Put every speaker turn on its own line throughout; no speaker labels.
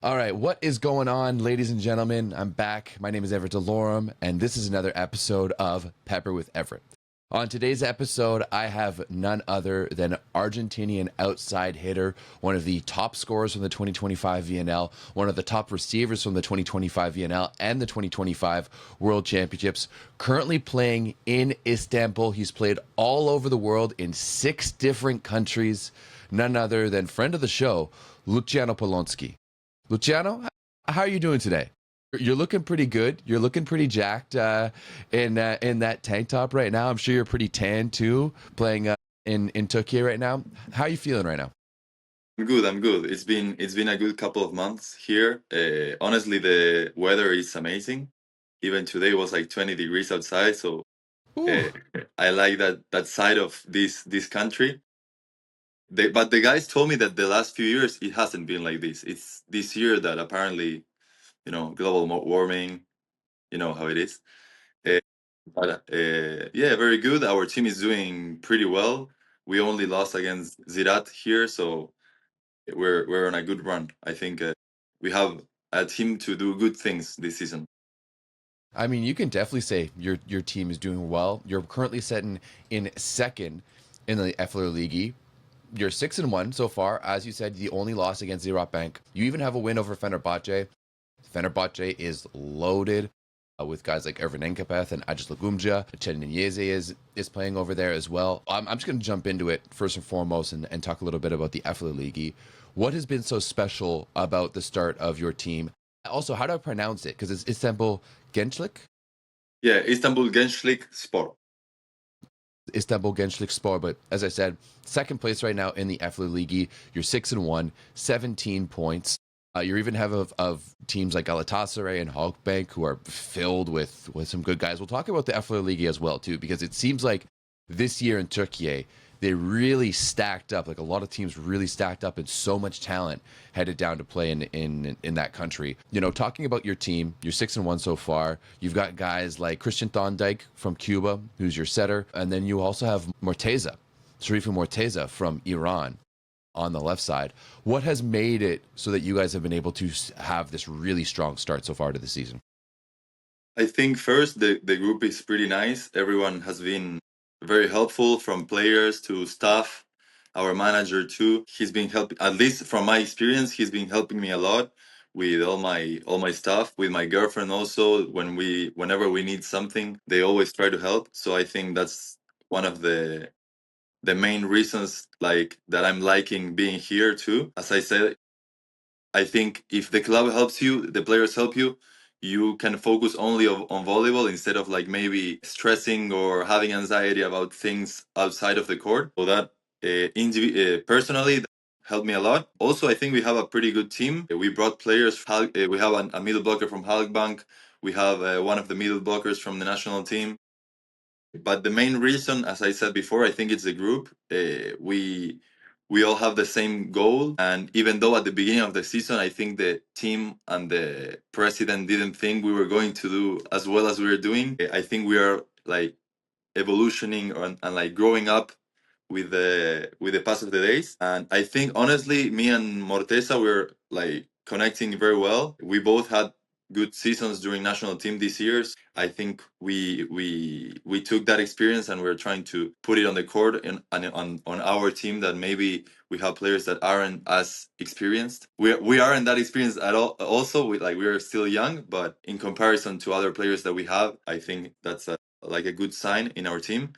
All right, what is going on, ladies and gentlemen? I'm back. My name is Everett DeLorem, and this is another episode of Pepper with Everett. On today's episode, I have none other than Argentinian outside hitter, one of the top scorers from the 2025 VNL, one of the top receivers from the 2025 VNL and the 2025 World Championships, currently playing in Istanbul. He's played all over the world in 6 different countries, none other than friend of the show, Luciano Palonsky. Luciano, how are you doing today? You're looking pretty good. You're looking pretty jacked in that tank top right now. I'm sure you're pretty tan too, playing in Turkey right now. How are you feeling right now?
I'm good. I'm good. It's been a good couple of months here. Honestly, the weather is amazing. Even today was like 20 degrees outside, so
Ooh.
uh, I like that side of this country. But the guys told me that the last few years it hasn't been like this. It's this year that apparently, global warming, you know how it is. Uh, but yeah, very good. Our team is doing pretty well. We only lost against Zirat here, so we're on a good run. I think we have a team to do good things this season.
I mean, you can definitely say your team is doing well. You're currently sitting in second in the Efler League. You're 6-1 so far. As you said, the only loss against Ziraat Bank. You even have a win over Fenerbahce. Fenerbahce is loaded with guys like Ervin Enkapeth and Ajis Lagumja. Chen is playing over there as well. I'm just going to jump into it first and foremost and talk a little bit about the Efler League. What has been so special about the start of your team? Also, how do I pronounce it? Because it's Istanbul Gençlik?
Yeah, Istanbul Gençlik Sport.
Istanbul Gençlik Spor. But as I said, second place right now in the Efler League. You're 6-1, 17 points. You even have of teams like Galatasaray and Halkbank who are filled with some good guys. We'll talk about the Efler League as well too, because it seems like this year in Turkey they really stacked up. Like a lot of teams really stacked up, and so much talent headed down to play in that country. You know, talking about your team, you're 6-1 so far. You've got guys like Christian Thondike from Cuba, who's your setter, and then you also have Morteza, Sharifa Morteza from Iran on the left side. What has made it so that you guys have been able to have this really strong start so far to the season?
I think first the group is pretty nice. Everyone has been very helpful, from players to staff. Our manager too. He's been helping, at least from my experience, he's been helping me a lot with all my stuff. With my girlfriend also, whenever we need something, they always try to help. So I think that's one of the main reasons like that I'm liking being here too. As I said, I think if the club helps you, the players help you, you can focus only on volleyball instead of like maybe stressing or having anxiety about things outside of the court. So that personally that helped me a lot. Also, I think we have a pretty good team. We brought players. We have a middle blocker from Halkbank. We have one of the middle blockers from the national team. But the main reason, as I said before, I think it's the group. We all have the same goal, and even though at the beginning of the season, I think the team and the president didn't think we were going to do as well as we were doing, I think we are like evolutioning and like growing up with the pass of the days. And I think honestly, me and Morteza we're like connecting very well. We both had good seasons during national team this year. I think we took that experience and we're trying to put it on the court and on our team, that maybe we have players that aren't as experienced. We aren't that experienced at all. Also, we are still young, but in comparison to other players that we have, I think that's like a good sign in our team.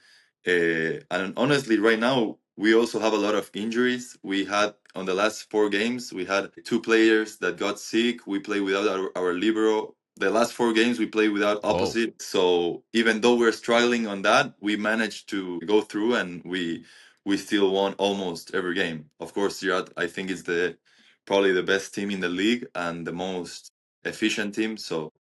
And honestly, right now we also have a lot of injuries. We had on the last 4 games, we had 2 players that got sick. We played without our libero. The last 4 games we played without
Whoa.
opposite. So even though we're struggling on that, we managed to go through, and we still won almost every game. Of course, Zirat, I think, is the probably the best team in the league and the most efficient team. So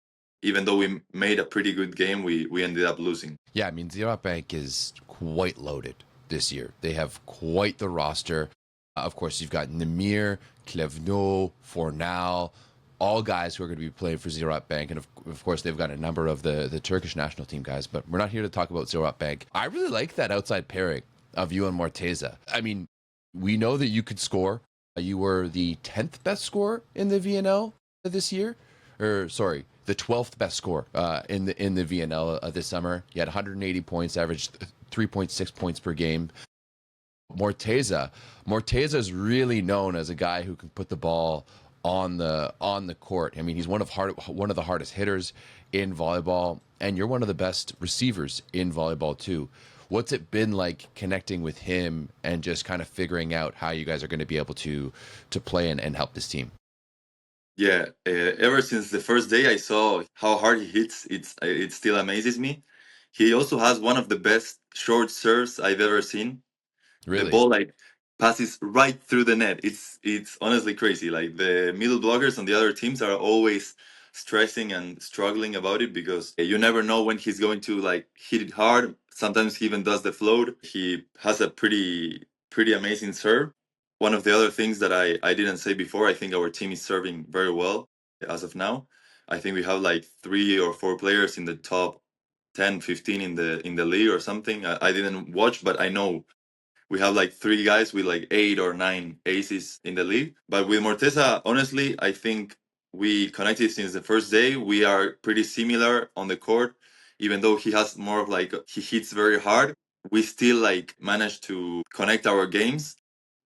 even though we made a pretty good game, we ended up losing.
Yeah, I mean, Ziraat Bank is quite loaded this year. They have quite the roster. Of course, you've got Namir, Klevno, Fornal, all guys who are going to be playing for Ziraat Bank. And of course, they've got a number of the Turkish national team guys. But we're not here to talk about Ziraat Bank. I really like that outside pairing of you and Morteza. I mean, we know that you could score. You were the 10th best scorer in the VNL this year, or sorry, the 12th best scorer in the VNL this summer. You had 180 points, averaged 3.6 points per game. Morteza is really known as a guy who can put the ball on the court. I mean, he's one of the hardest hitters in volleyball, and you're one of the best receivers in volleyball too. What's it been like connecting with him and just kind of figuring out how you guys are going to be able to play and help this team?
Yeah, ever since the first day I saw how hard he hits, it still amazes me. He also has one of the best short serves I've ever seen. The
Really?
ball like passes right through the net. It's honestly crazy. Like the middle blockers on the other teams are always stressing and struggling about it because you never know when he's going to like hit it hard. Sometimes he even does the float. He has a pretty amazing serve. One of the other things that I didn't say before, I think our team is serving very well as of now. I think we have like 3 or 4 players in the top 10, 15 in the league or something. I didn't watch, but I know we have like 3 guys with like 8 or 9 aces in the league. But with Morteza, honestly, I think we connected since the first day. We are pretty similar on the court, even though he has more of like he hits very hard. We still like manage to connect our games.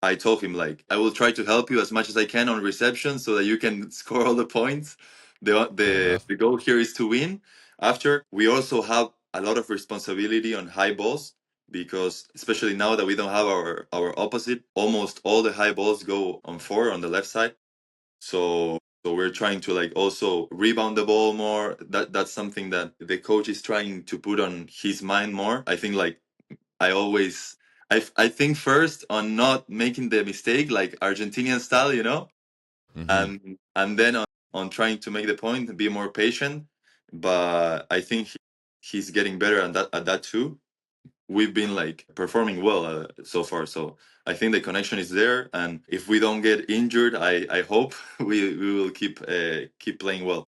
I told him like I will try to help you as much as I can on reception so that you can score all the points. The
Fair
the
enough.
the goal here is to win. After we also have a lot of responsibility on high balls because especially now that we don't have our opposite, almost all the high balls go on four on the left side. So we're trying to like also rebound the ball more. That's something that the coach is trying to put on his mind more. I think like I always I think first on not making the mistake like Argentinian style,
Hmm.
and then on trying to make the point and be more patient. But I think he's getting better at that too. We've been like performing well so far. So I think the connection is there, and if we don't get injured, I hope we will keep playing well.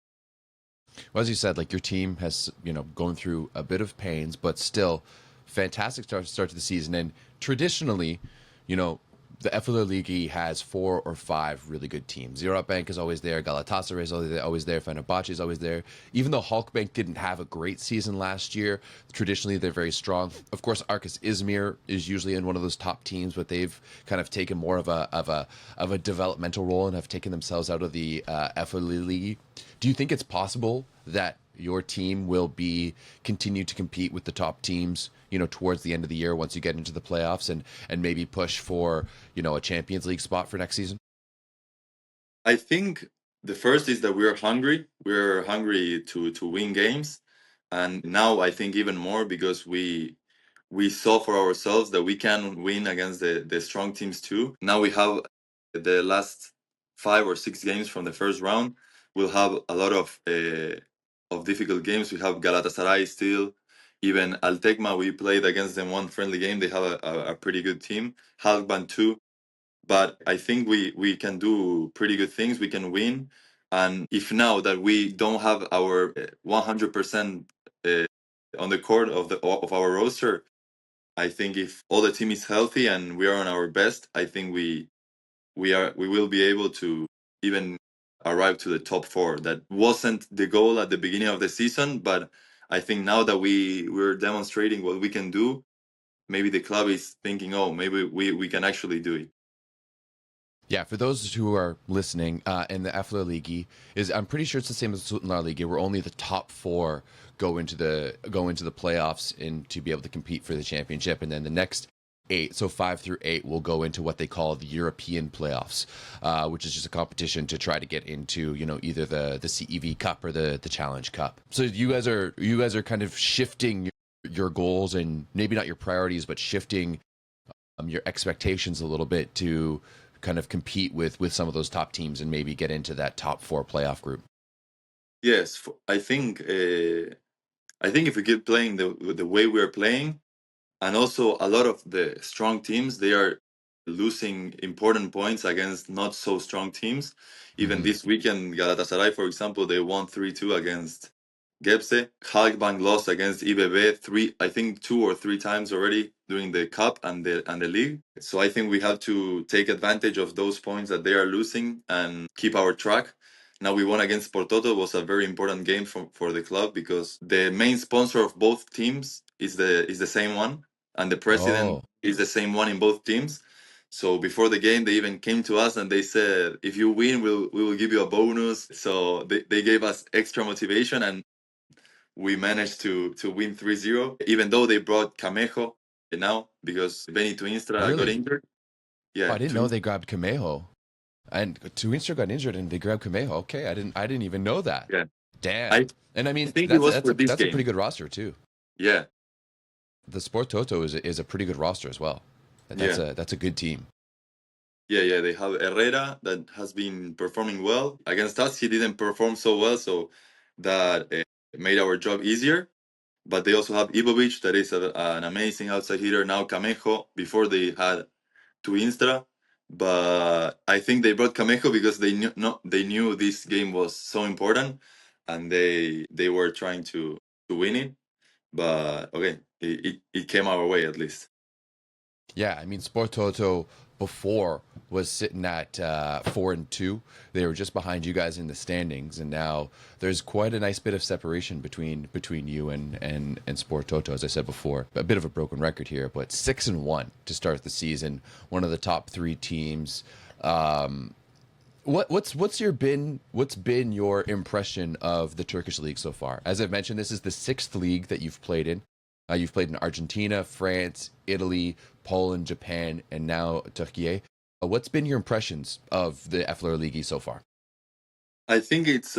Well, as you said, like your team has, going through a bit of pains, but still fantastic start to the season. And traditionally, you know, the FLR League has 4 or 5 really good teams. Zero Bank is always there. Galatasaray is always there. Fenerbahce is always there. Even though Halkbank didn't have a great season last year, traditionally they're very strong. Of course, Arcus Izmir is usually in one of those top teams, but they've kind of taken more of a developmental role and have taken themselves out of the FLR League. Do you think it's possible that your team will be continue to compete with the top teams, towards the end of the year once you get into the playoffs and maybe push for, a Champions League spot for next season?
I think the first is that we're hungry. We're hungry to win games, and now I think even more because we saw for ourselves that we can win against the strong teams too. Now we have the last 5 or 6 games from the first round. We'll have a lot of difficult games. We have Galatasaray still. Even Altecma, we played against them one friendly game. They have a pretty good team. Halkban too, but I think we can do pretty good things. We can win, and if now that we don't have our 100% on the court of our roster, I think if all the team is healthy and we are on our best, I think we will be able to even arrive to the top four. That wasn't the goal at the beginning of the season, but I think now that we're demonstrating what we can do, maybe the club is thinking, oh, maybe we can actually do it.
Yeah, for those who are listening, in the FLR League is I'm pretty sure it's the same as the Sultanlar League, where only the top 4 go into the playoffs and to be able to compete for the championship, and then the next 8, so 5 through 8, will go into what they call the European playoffs, which is just a competition to try to get into either the CEV Cup or the Challenge Cup. So you guys are kind of shifting your goals and maybe not your priorities, but shifting your expectations a little bit to kind of compete with some of those top teams and maybe get into that top 4 playoff group.
Yes, I think if we keep playing the way we are playing, and also a lot of the strong teams, they are losing important points against not so strong teams. Even
Hmm.
this weekend, Galatasaray, for example, they won 3-2 against. Gebse. Halkbank lost against IBB I think 2 or 3 times already during the cup and the league. So I think we have to take advantage of those points that they are losing and keep our track. Now we won against Portoto. It was a very important game for the club because the main sponsor of both teams is the same one, and the president
Oh,
is the same one in both teams. So before the game, they even came to us and they said, "If you win, we will give you a bonus." So they gave us extra motivation, and we managed to win 3-0, even though they brought Camejo now because Benny Tuinstra got
really?
injured.
Oh,
Yeah,
I didn't know they grabbed Camejo. And Tuinstra got injured and they grabbed Camejo. Okay, I didn't even know that.
yeah.
Damn.
I
And I
I
mean,
think it
that's
was
that's
for
a
this
that's a
game.
pretty good roster too.
Yeah,
The Sport Toto is a pretty good roster as well. That's
yeah.
a good team.
Yeah. They have Herrera that has been performing well. Against us, he didn't perform so well, so that made our job easier. But they also have Ibovic, that is an amazing outside hitter. Now Camejo, before they had Tuinstra. But I think they brought Camejo because they knew this game was so important, and they were trying to win it. But okay, it came our way at least.
Yeah, I mean, Sport Toto before was sitting at 4-2. They were just behind you guys in the standings, and now there's quite a nice bit of separation between you and Sport Toto. As I said before, a bit of a broken record here, but 6-1 to start the season. One of the top three teams. What's been your impression of the Turkish league so far? As I've mentioned, this is the sixth league that you've played in. You've played in Argentina, France, Italy, Poland, Japan, and now Turkey. What's been your impressions of the FLR League so far?
I think it's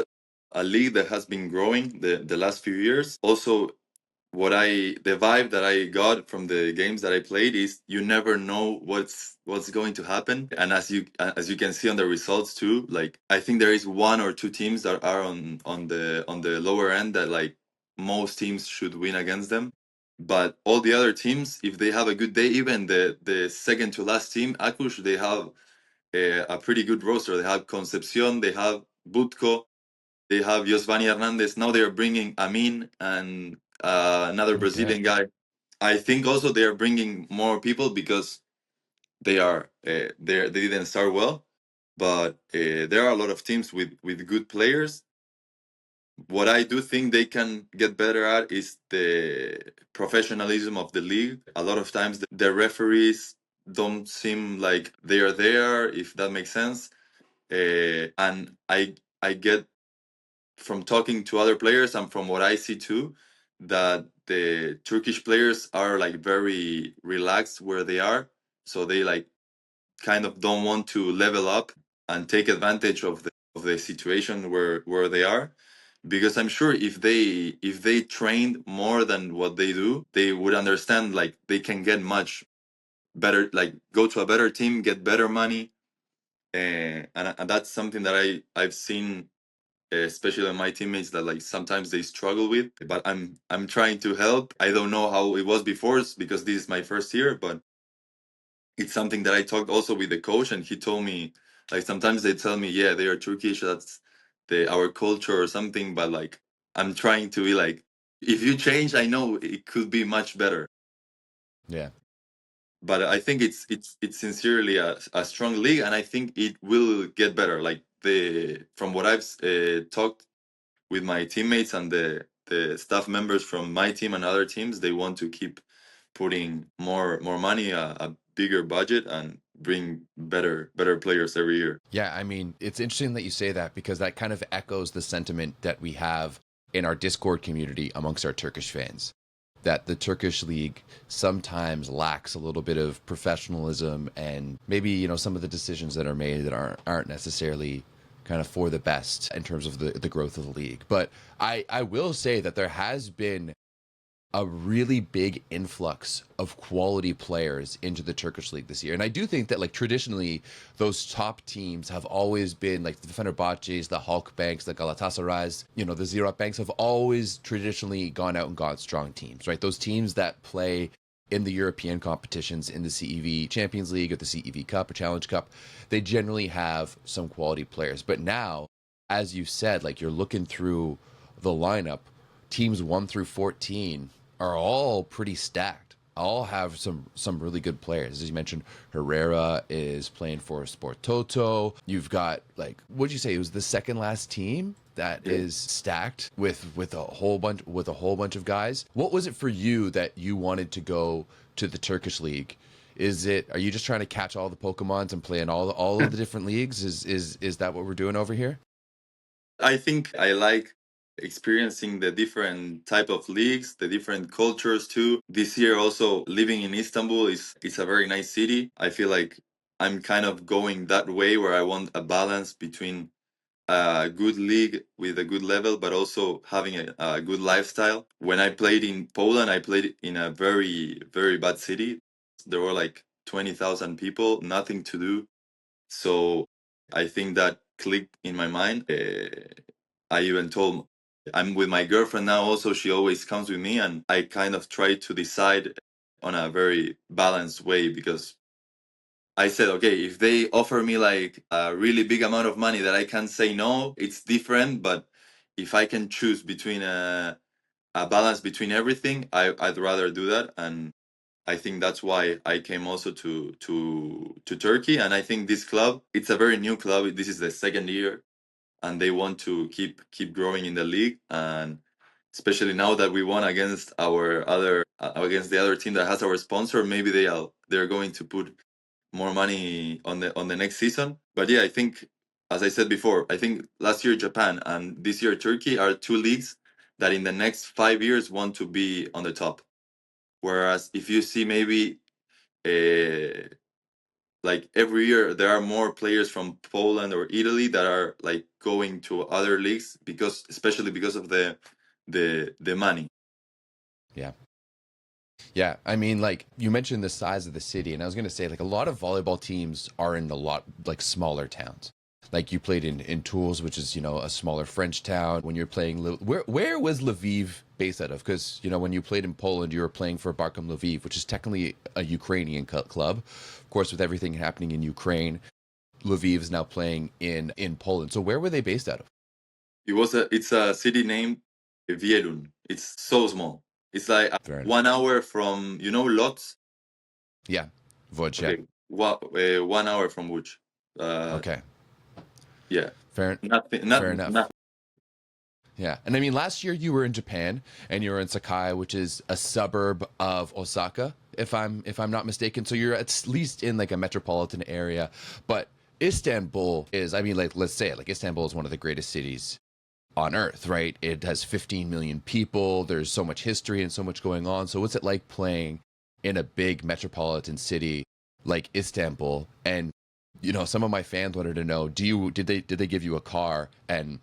a league that has been growing the last few years. Also, the vibe that I got from the games that I played is you never know what's going to happen. And as you can see on the results too, like I think there is 1 or 2 teams that are on the lower end that like most teams should win against them. But all the other teams, if they have a good day, even the second to last team, Akush, they have a pretty good roster. They have Concepcion, they have Butko, they have Josvani Hernandez. Now they are bringing Amin and another
Okay.
Brazilian guy. I think also they are bringing more people because they didn't start well, but there are a lot of teams with good players. What I do think they can get better at is the professionalism of the league. A lot of times the referees don't seem like they are there, if that makes sense. And I get from talking to other players and from what I see too, that the Turkish players are like very relaxed where they are. So they like kind of don't want to level up and take advantage of the situation where they are. Because I'm sure if they trained more than what they do, they would understand like they can get much better, like go to a better team, get better money. And that's something that I've seen, especially my teammates, that like sometimes they struggle with, but I'm trying to help. I don't know how it was before because this is my first year, but it's something that I talked also with the coach, and he told me like sometimes they tell me, yeah, they are Turkish, that's our culture or something, but like I'm trying to be like, if you change, I know it could be much better.
Yeah.
But I think it's sincerely a strong league, and I think it will get better. Like from what I've talked with my teammates and the staff members from my team and other teams, they want to keep putting more money, a bigger budget, and bring better players every year.
Yeah, I mean, it's interesting that you say that because that kind of echoes the sentiment that we have in our Discord community amongst our Turkish fans. That the Turkish league sometimes lacks a little bit of professionalism and maybe, some of the decisions that are made that aren't necessarily kind of for the best in terms of the growth of the league. But I will say that there has been a really big influx of quality players into the Turkish league this year. And I do think that like traditionally those top teams have always been like the Fenerbahçes, the Halk Banks, the Galatasarays, the Ziraat Banks have always traditionally gone out and got strong teams, right? Those teams that play in the European competitions in the CEV Champions League or the CEV Cup or Challenge Cup, they generally have some quality players. But now, as you said, like you're looking through the lineup, teams 1 through 14 are all pretty stacked. All have some really good players. As you mentioned, Herrera is playing for Sport Toto. You've got, like, what'd you say? It was the second last team that is stacked with a whole bunch of guys. What was it for you that you wanted to go to the Turkish league? Are you just trying to catch all the Pokemons and play in all of the different leagues? Is that what we're doing over here?
I think I like experiencing the different type of leagues, the different cultures too. This year also living in Istanbul is a very nice city. I feel like I'm kind of going that way where I want a balance between a good league with a good level, but also having a good lifestyle. When I played in Poland, I played in a very, very bad city. There were like 20,000 people, nothing to do. So I think that clicked in my mind. I even told I'm with my girlfriend now also. She always comes with me, and I kind of try to decide on a very balanced way because I said, okay, if they offer me like a really big amount of money that I can't say no, it's different. But if I can choose between a balance between everything, I'd rather do that. And I think that's why I came also to Turkey. And I think this club, it's a very new club. This is the second year, and they want to keep growing in the league. And especially now that we won against our other against the other team that has our sponsor, maybe they're going to put more money on the next season. But yeah, I think, as I said before, I think last year Japan and this year Turkey are two leagues that in the next 5 years want to be on the top. Whereas if you see maybe like every year there are more players from Poland or Italy that are like going to other leagues because especially because of the money.
Yeah. Yeah, I mean, like you mentioned the size of the city, and I was going to say, like, a lot of volleyball teams are in a lot like smaller towns. Like you played in Tours, which is a smaller French town. When you're playing, where was Lviv based out of? Because when you played in Poland, you were playing for Barkom Lviv, which is technically a Ukrainian club. Of course, with everything happening in Ukraine, Lviv is now playing in Poland. So where were they based out of?
It's a city named Wielun. It's so small. It's like
Fair enough.
1 hour from Lodz.
Yeah, Voj. Yeah.
Okay, 1 hour from Łódź.
Okay.
Yeah,
Fair.
nothing.
Fair enough.
Nothing.
Yeah. And I mean, last year you were in Japan and you were in Sakai, which is a suburb of Osaka, if I'm not mistaken. So you're at least in like a metropolitan area. But Istanbul is, I mean, like, let's say it, like Istanbul is one of the greatest cities on earth, right? It has 15 million people. There's so much history and so much going on. So what's it like playing in a big metropolitan city like Istanbul? And some of my fans wanted to know, did they give you a car? And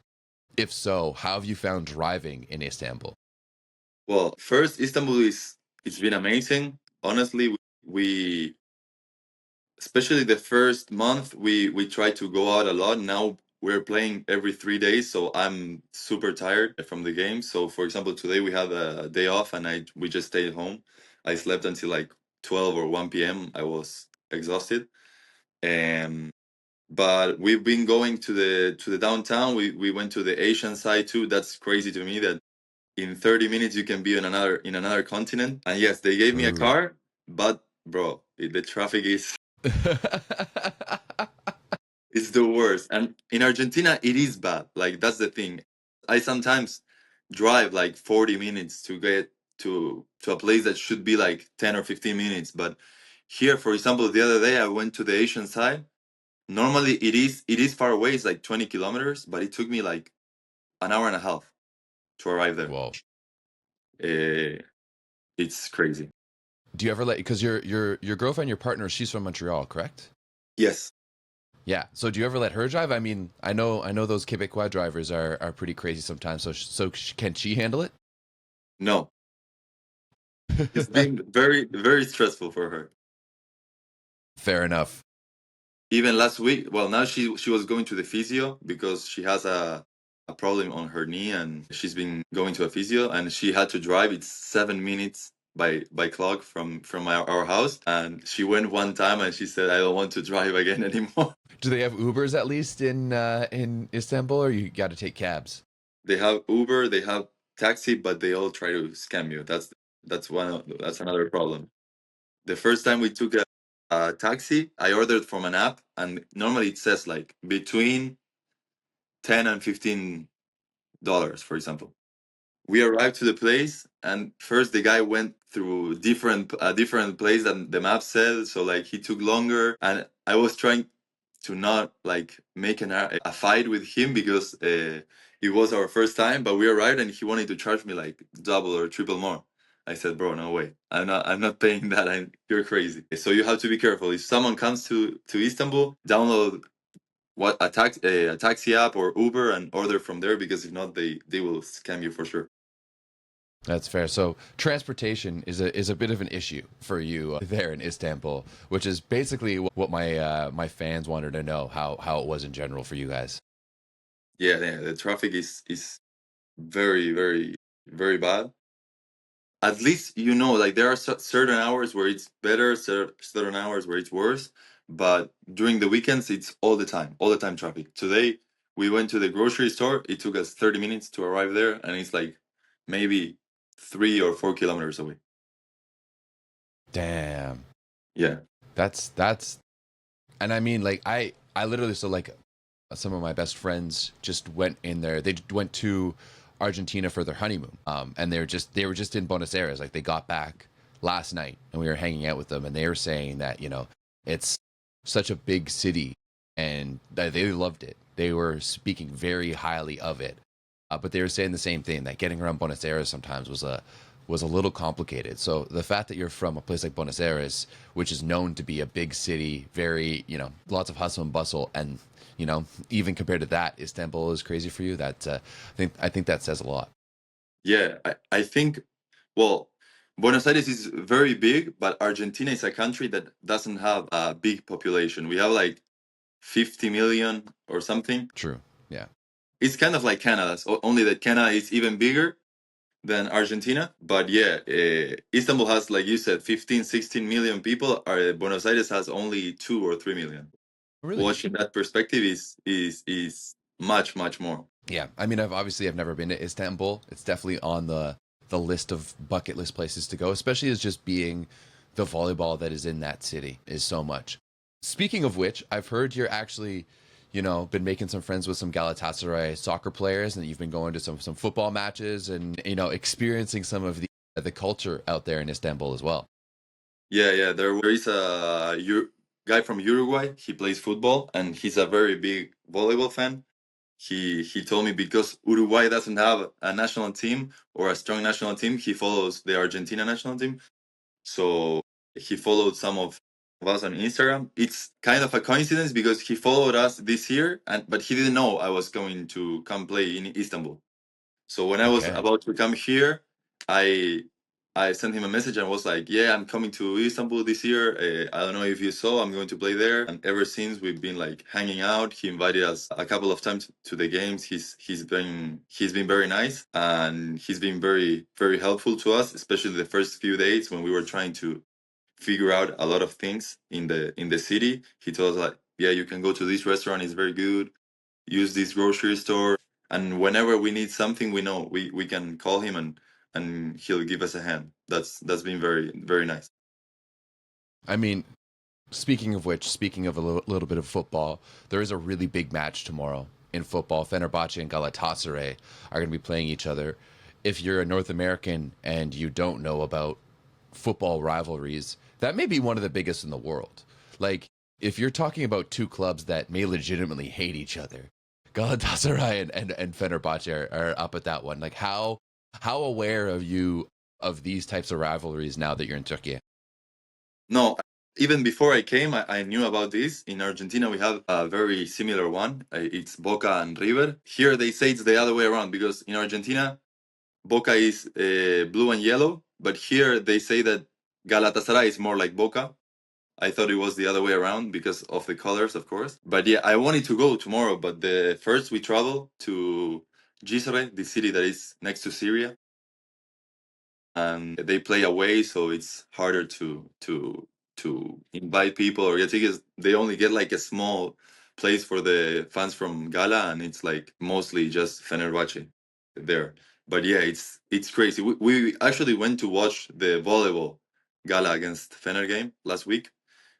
if so, how have you found driving in Istanbul?
Well, first, Istanbul it's been amazing. Honestly, we especially the first month we tried to go out a lot. Now we're playing every 3 days, so I'm super tired from the game. So for example, today we had a day off and we just stayed home. I slept until like 12 or 1 p.m. I was exhausted. Um but we've been going to the downtown. We went to the Asian side too. That's crazy to me that in 30 minutes you can be in another continent. And yes, they gave me a
Ooh.
car, but bro, the traffic is it's the worst. And in Argentina, it is bad. Like, that's the thing. I sometimes drive like 40 minutes to get to a place that should be like 10 or 15 minutes. But here, for example, the other day I went to the Asian side. Normally it is far away, it's like 20 kilometers, but it took me like an hour and a half to arrive there.
Whoa.
It's crazy.
Do you ever because your girlfriend, your partner, she's from Montreal, correct?
Yes.
Yeah. So do you ever let her drive? I mean, I know those Quebecois drivers are pretty crazy sometimes. So can she handle it?
No. It's been very, very stressful for her.
Fair enough.
Even last week, well, now she was going to the physio because she has a problem on her knee, and she's been going to a physio, and she had to drive. It's 7 minutes by clock from our house, and she went one time and she said, I don't want to drive again anymore.
Do they have Ubers at least in Istanbul, or you got to take cabs?
They have Uber, they have taxi, but they all try to scam you. That's another problem. The first time we took a taxi, I ordered from an app, and normally it says like between $10 and $15, for example. We arrived to the place, and first the guy went through different place than the map said, so like he took longer, and I was trying to not like make a fight with him because it was our first time, but we arrived and he wanted to charge me like double or triple more. I said, bro, no way, I'm not paying that. You're crazy. So you have to be careful. If someone comes to Istanbul, download a taxi app or Uber and order from there, because if not, they will scam you for sure.
That's fair. So transportation is a bit of an issue for you there in Istanbul, which is basically what my fans wanted to know, how it was in general for you guys.
Yeah, the traffic is very, very, very bad. At least like there are certain hours where it's better, certain hours where it's worse. But during the weekends, it's all the time traffic. Today we went to the grocery store. It took us 30 minutes to arrive there, and it's like maybe 3 or 4 kilometers away.
Damn.
Yeah.
That's and I mean like I literally, so like some of my best friends just went in there. They went to Argentina for their honeymoon. And they were just in Buenos Aires. Like they got back last night and we were hanging out with them and they were saying that, it's such a big city and that they loved it. They were speaking very highly of it. But they were saying the same thing, that getting around Buenos Aires sometimes was a little complicated. So the fact that you're from a place like Buenos Aires, which is known to be a big city, very, lots of hustle and bustle, and even compared to that, Istanbul is crazy for you. That I think that says a lot.
Yeah, I think, well, Buenos Aires is very big, but Argentina is a country that doesn't have a big population. We have like 50 million or something.
True. Yeah.
It's kind of like Canada, only that Canada is even bigger than Argentina. But yeah, Istanbul has, like you said, 15, 16 million people. Buenos Aires has only 2 or 3 million.
Really?
Watching that perspective is much, much more.
Yeah. I mean, I've never been to Istanbul. It's definitely on the list of bucket list places to go, especially as just being the volleyball that is in that city is so much. Speaking of which, I've heard you're actually, been making some friends with some Galatasaray soccer players, and you've been going to some football matches, and experiencing some of the culture out there in Istanbul as well.
Yeah. There is a guy from Uruguay. He plays football, and he's a very big volleyball fan. He told me because Uruguay doesn't have a national team or a strong national team, he follows the Argentina national team. So he followed some of us on Instagram. It's kind of a coincidence because he followed us this year, but he didn't know I was going to come play in Istanbul. So when I was
Okay.
about to come here, I I sent him a message and was like, "Yeah, I'm coming to Istanbul this year. I don't know if you saw, I'm going to play there." And ever since, we've been like hanging out. He invited us a couple of times to the games. He's been very nice, and he's been very, very helpful to us, especially the first few days when we were trying to figure out a lot of things in the city. He told us like, "Yeah, you can go to this restaurant. It's very good. Use this grocery store, and whenever we need something, we know we can call him, and he'll give us a hand." That's been very, very nice.
I mean, speaking of which, speaking of a little bit of football, there is a really big match tomorrow in football. Fenerbahce and Galatasaray are going to be playing each other. If you're a North American and you don't know about football rivalries, that may be one of the biggest in the world. Like, if you're talking about two clubs that may legitimately hate each other, Galatasaray and Fenerbahce are up at that one. Like, how aware of you of these types of rivalries now that you're in Turkey?
No, even before I came, I knew about this. In Argentina, we have a very similar one. It's Boca and River. Here they say it's the other way around, because in Argentina, Boca is blue and yellow, but here they say that Galatasaray is more like Boca. I thought it was the other way around because of the colors, of course. But yeah, I wanted to go tomorrow, but the first we travel to Gisre, the city that is next to Syria, and they play away, so it's harder to invite people or get tickets. They only get like a small place for the fans from Gala, and it's like mostly just Fenerbahce. there. But yeah, it's crazy. We actually went to watch the volleyball gala against Fener game last week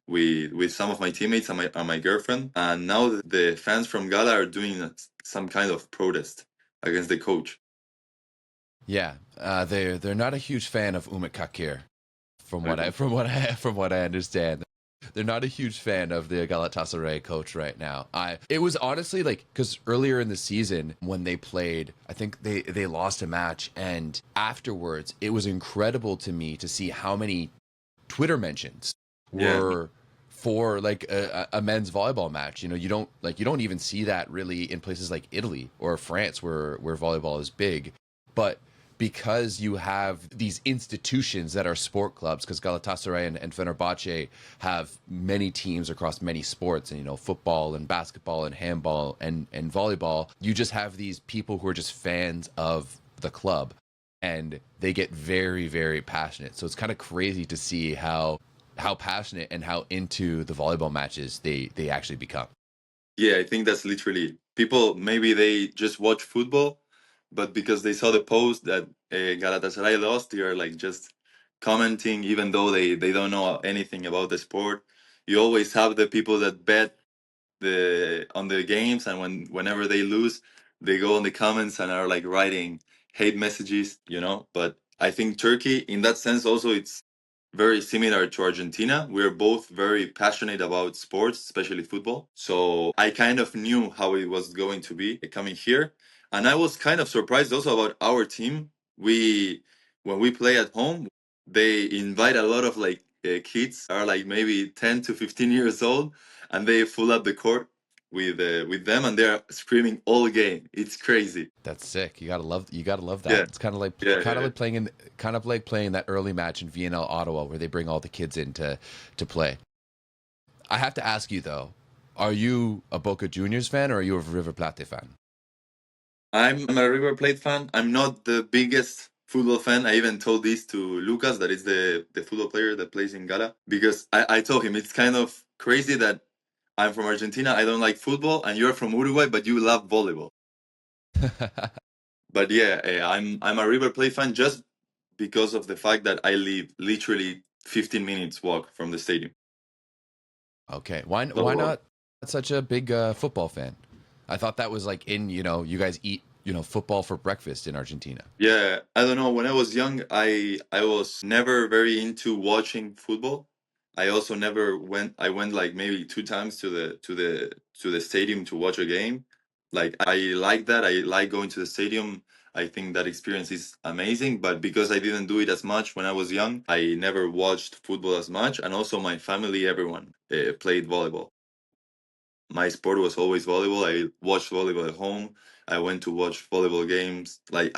with some of my teammates and my girlfriend, and now the fans from Gala are doing some kind of protest against the coach.
Yeah, they're not a huge fan of Umut Kakir, from what I understand. They're not a huge fan of the Galatasaray coach right now. It was honestly like, because earlier in the season when they played, I think they lost a match, and afterwards it was incredible to me to see how many Twitter mentions
Yeah,
were for like a men's volleyball match. You know, you don't even see that really in places like Italy or France where volleyball is big, but because you have these institutions that are sport clubs, because Galatasaray and Fenerbahce have many teams across many sports, and you know, football and basketball and handball and volleyball, you just have these people who are just fans of the club, and they get very, very passionate. So it's kind of crazy to see how passionate and how into the volleyball matches they actually become.
yeah, I think that's literally people. Maybe they just watch football, but because they saw the post that Galatasaray lost, they are like just commenting, even though they don't know anything about the sport. You always have the people that bet on the games, and whenever they lose, they go in the comments and are like writing hate messages, you know. But I think Turkey in that sense also, it's very similar to Argentina. We're both very passionate about sports, especially football. So I kind of knew how it was going to be coming here, and I was kind of surprised also about our team. We When we play at home, they invite a lot of like kids are like maybe 10 to 15 years old, and they fill up the court with them, and they're screaming all game. It's crazy.
That's sick. You gotta love that.
Yeah,
It's kind of like
yeah, yeah.
playing that early match in VNL Ottawa where they bring all the kids in to play. I have to ask you though, are you a Boca Juniors fan or are you a River Plate fan?
I'm a River Plate fan. I'm not the biggest football fan. I even told this to Lucas, that is the football player that plays in Gala, because I told him it's kind of crazy that I'm from Argentina, I don't like football, and you're from Uruguay, but you love volleyball. But yeah, I'm a River Plate fan just because of the fact that I live literally 15 minutes walk from the stadium.
Okay, why
So
not such a big football fan? I thought that was like in, you know, you guys eat, you know, football for breakfast in Argentina.
yeah, I don't know. When I was young, I was never very into watching football. I also never went. I went like maybe two times to the stadium to watch a game. Like I like that. I like going to the stadium. I think that experience is amazing. But because I didn't do it as much when I was young, I never watched football as much. And also, my family, everyone played volleyball. My sport was always volleyball. I watched volleyball at home. I went to watch volleyball games. Like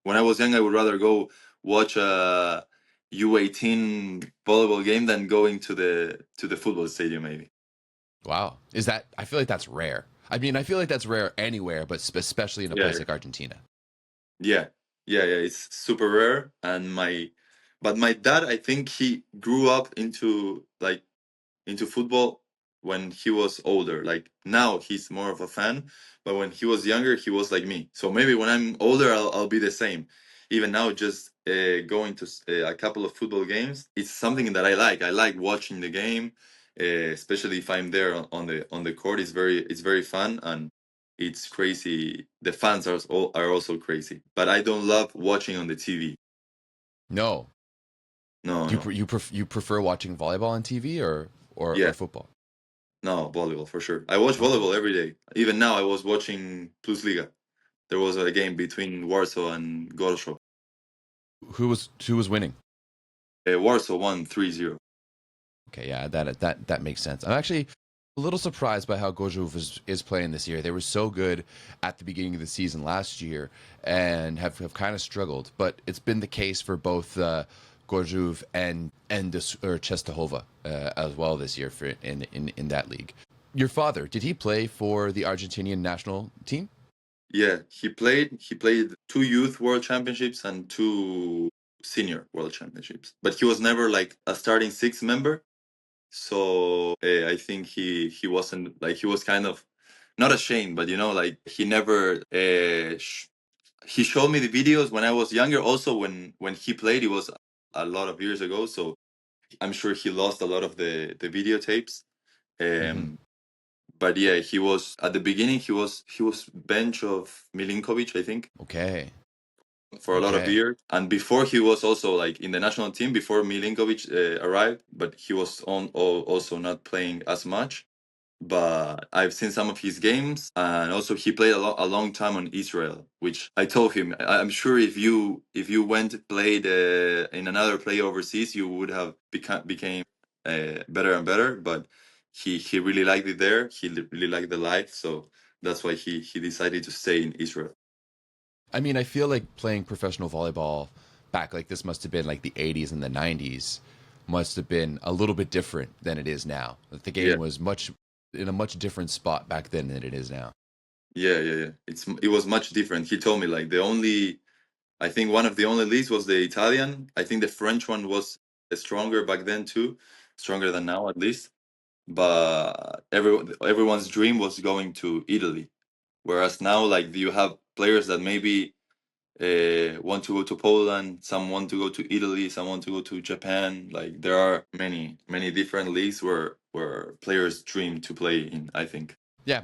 when I was young, I would rather go watch a U18 volleyball game than going to the football stadium. Maybe.
Wow, is that? I feel like that's rare. I mean, I feel like that's rare anywhere, but especially in a
Yeah,
place like Argentina.
yeah, yeah. It's super rare. But my dad, I think he grew up into football when he was older. Like now he's more of a fan, but when he was younger, he was like me. So maybe when I'm older, I'll be the same. Even now, just going to a couple of football games, it's something that I like. I like watching the game, especially if I'm there on the court. It's very fun, and it's crazy. The fans are also crazy, but I don't love watching on the TV.
No,
No, no.
you prefer watching volleyball on TV or
Yeah.
football?
No, volleyball for sure. I watch
Okay.
volleyball every day. Even now, I was watching Plus Liga. There was a game between Warsaw and Gorszów.
Who was winning?
Warsaw won 3-0.
Okay, yeah, that makes sense. I'm actually a little surprised by how Gojuv is playing this year. They were so good at the beginning of the season last year and have kind of struggled, but it's been the case for both Gojuv or Czestochowa as well this year for in that league. Your father, did he play for the Argentinian national team?
Yeah, he played two youth world championships and two senior world championships. But he was never like a starting six member. So I think he wasn't like, he was kind of not ashamed, but you know, like he never he showed me the videos when I was younger. Also, when he played, it was a lot of years ago. So I'm sure he lost a lot of the videotapes.
Hmm.
But yeah, he was at the beginning. He was bench of Milinkovic, I think,
Okay.
for a lot of
Okay.
years. And before he was also like in the national team before Milinkovic arrived, but he was also not playing as much. But I've seen some of his games, and also he played a long time on Israel, which I told him I'm sure if you went played in another play overseas, you would have became better and better. But he really liked it there. He really liked the life, so that's why he decided to stay in Israel.
I mean, I feel like playing professional volleyball back like this must have been like the 80s and the 90s must have been a little bit different than it is now. Like the
Yeah,
game was much in a much different spot back then than it is now.
yeah. It was much different. He told me like the only I think one of the only leagues was the Italian. I think the French one was stronger back then too, stronger than now at least. But everyone's dream was going to Italy, whereas now like you have players that maybe want to go to Poland, some want to go to Italy, some want to go to Japan. Like there are many different leagues where players dream to play in, I think.
Yeah,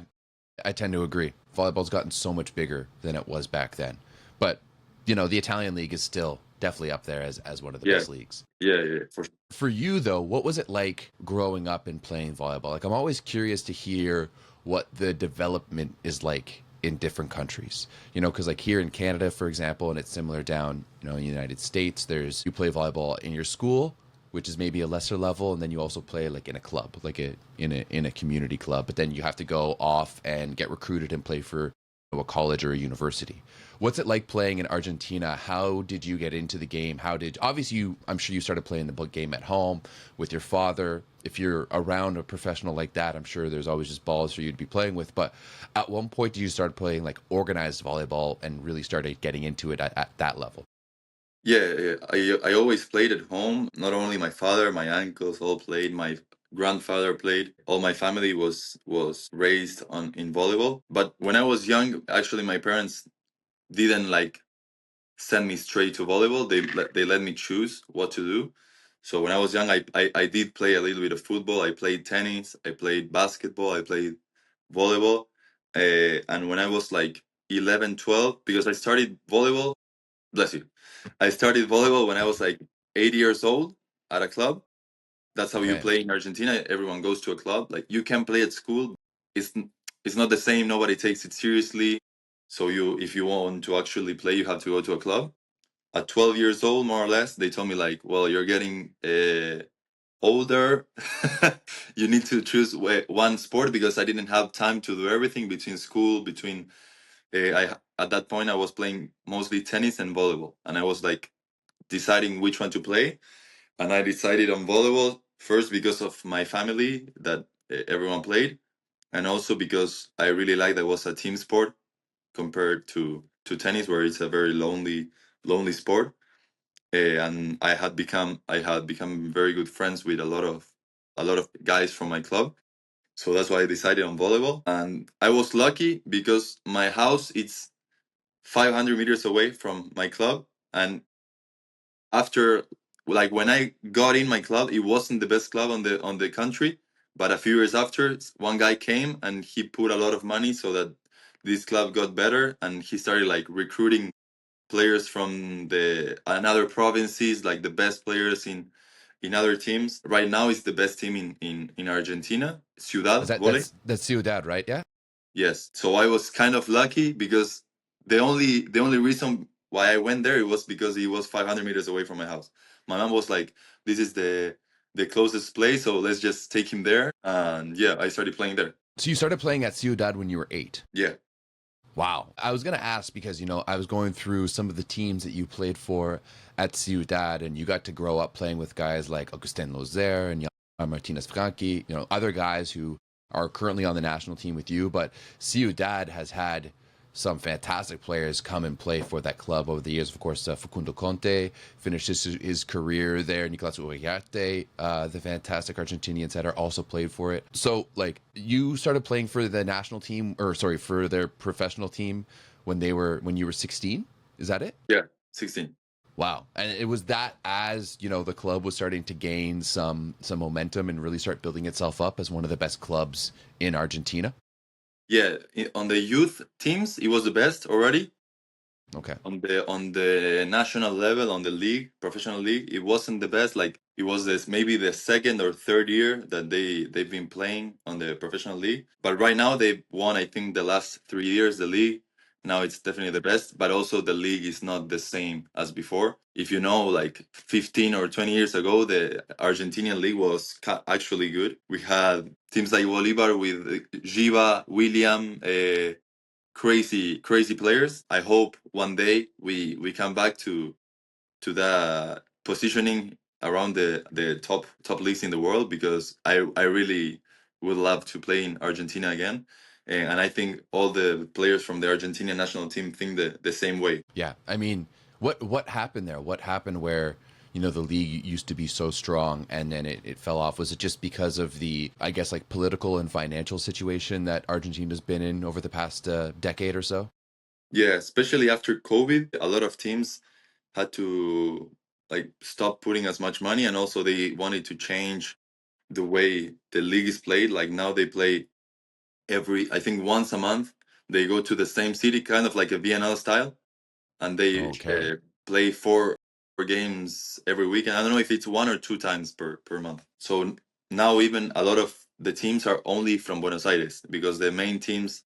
I tend to agree. Volleyball's gotten so much bigger than it was back then. But, the Italian league is still definitely up there as one of the
Yeah,
best leagues.
yeah, for
For you though, what was it like growing up and playing volleyball? Like I'm always curious to hear what the development is like in different countries. Because like here in Canada, for example, and it's similar down, in the United States, you play volleyball in your school, which is maybe a lesser level, and then you also play like in a club, like in a community club. But then you have to go off and get recruited and play for a college or a university. What's it like playing in Argentina? How did you get into the game? Obviously I'm sure you started playing the game at home with your father. If you're around a professional like that, I'm sure there's always just balls for you to be playing with. But at one point, did you start playing like organized volleyball and really started getting into it at that level?
Yeah. I always played at home. Not only my father, my uncles all played. My grandfather played. All my family was raised on in volleyball. But when I was young, actually, my parents didn't like send me straight to volleyball. They let me choose what to do. So when I was young, I did play a little bit of football. I played tennis. I played basketball. I played volleyball. And when I was like 11, 12, because I started volleyball, bless you. I started volleyball when I was like 8 years old at a club. That's how you
Okay.
play in Argentina. Everyone goes to a club. Like you can play at school. It's not the same. Nobody takes it seriously. So if you want to actually play, you have to go to a club. At 12 years old, more or less, they told me like, well, you're getting older. You need to choose one sport because I didn't have time to do everything between school, between I at that point I was playing mostly tennis and volleyball, and I was like deciding which one to play, and I decided on volleyball first because of my family that everyone played, and also because I really liked that it was a team sport compared to tennis where it's a very lonely sport. And I had become very good friends with a lot of guys from my club. So that's why I decided on volleyball. And I was lucky because my house it's 500 meters away from my club. And after, like when I got in my club, it wasn't the best club on the country. But a few years after, one guy came and he put a lot of money so that this club got better, and he started like recruiting players from the another provinces, like the best players in other teams. Right now, it's the best team in Argentina,
Is
Ciudad
that
Volley.
that's Ciudad, right? Yeah.
Yes. So I was kind of lucky because the only reason why I went there it was because he was 500 meters away from my house. My mom was like, "This is the closest place, so let's just take him there." And yeah, I started playing there.
So you started playing at Ciudad when you were 8.
Yeah.
Wow. I was going to ask because, I was going through some of the teams that you played for at Ciudad, and you got to grow up playing with guys like Augustin Lozer and Martinez Franchi, other guys who are currently on the national team with you. But Ciudad has had some fantastic players come and play for that club over the years. Of course, Facundo Conte finished his career there. Nicolas Uriarte, the fantastic Argentinian setter, also played for it. So, like, you started playing for the national team, or sorry, for their professional team when you were 16. Is that it?
Yeah, 16.
Wow. And it was that as, the club was starting to gain some momentum and really start building itself up as one of the best clubs in Argentina.
Yeah, on the youth teams, it was the best already.
Okay.
On the national level, on the league, professional league, it wasn't the best. Like it was this maybe the second or third year that they've been playing on the professional league. But right now they've won, I think, the last 3 years the league. Now it's definitely the best, but also the league is not the same as before. If you know, like 15 or 20 years ago, the Argentinian league was actually good. We had teams like Bolivar with Giva, William, crazy players. I hope one day we come back to the positioning around the top leagues in the world, because I really would love to play in Argentina again. And I think all the players from the Argentinian national team think the same way.
Yeah. I mean, what happened there? What happened where, the league used to be so strong and then it fell off? Was it just because of the, I guess, like political and financial situation that Argentina's been in over the past decade or so?
Yeah, especially after COVID, a lot of teams had to like stop putting as much money, and also they wanted to change the way the league is played. Like now they play every, I think, once a month. They go to the same city, kind of like a VNL style, and they
Okay.
play four games every week. And I don't know if it's 1 or 2 times per month. So now even a lot of the teams are only from Buenos Aires, because the main teams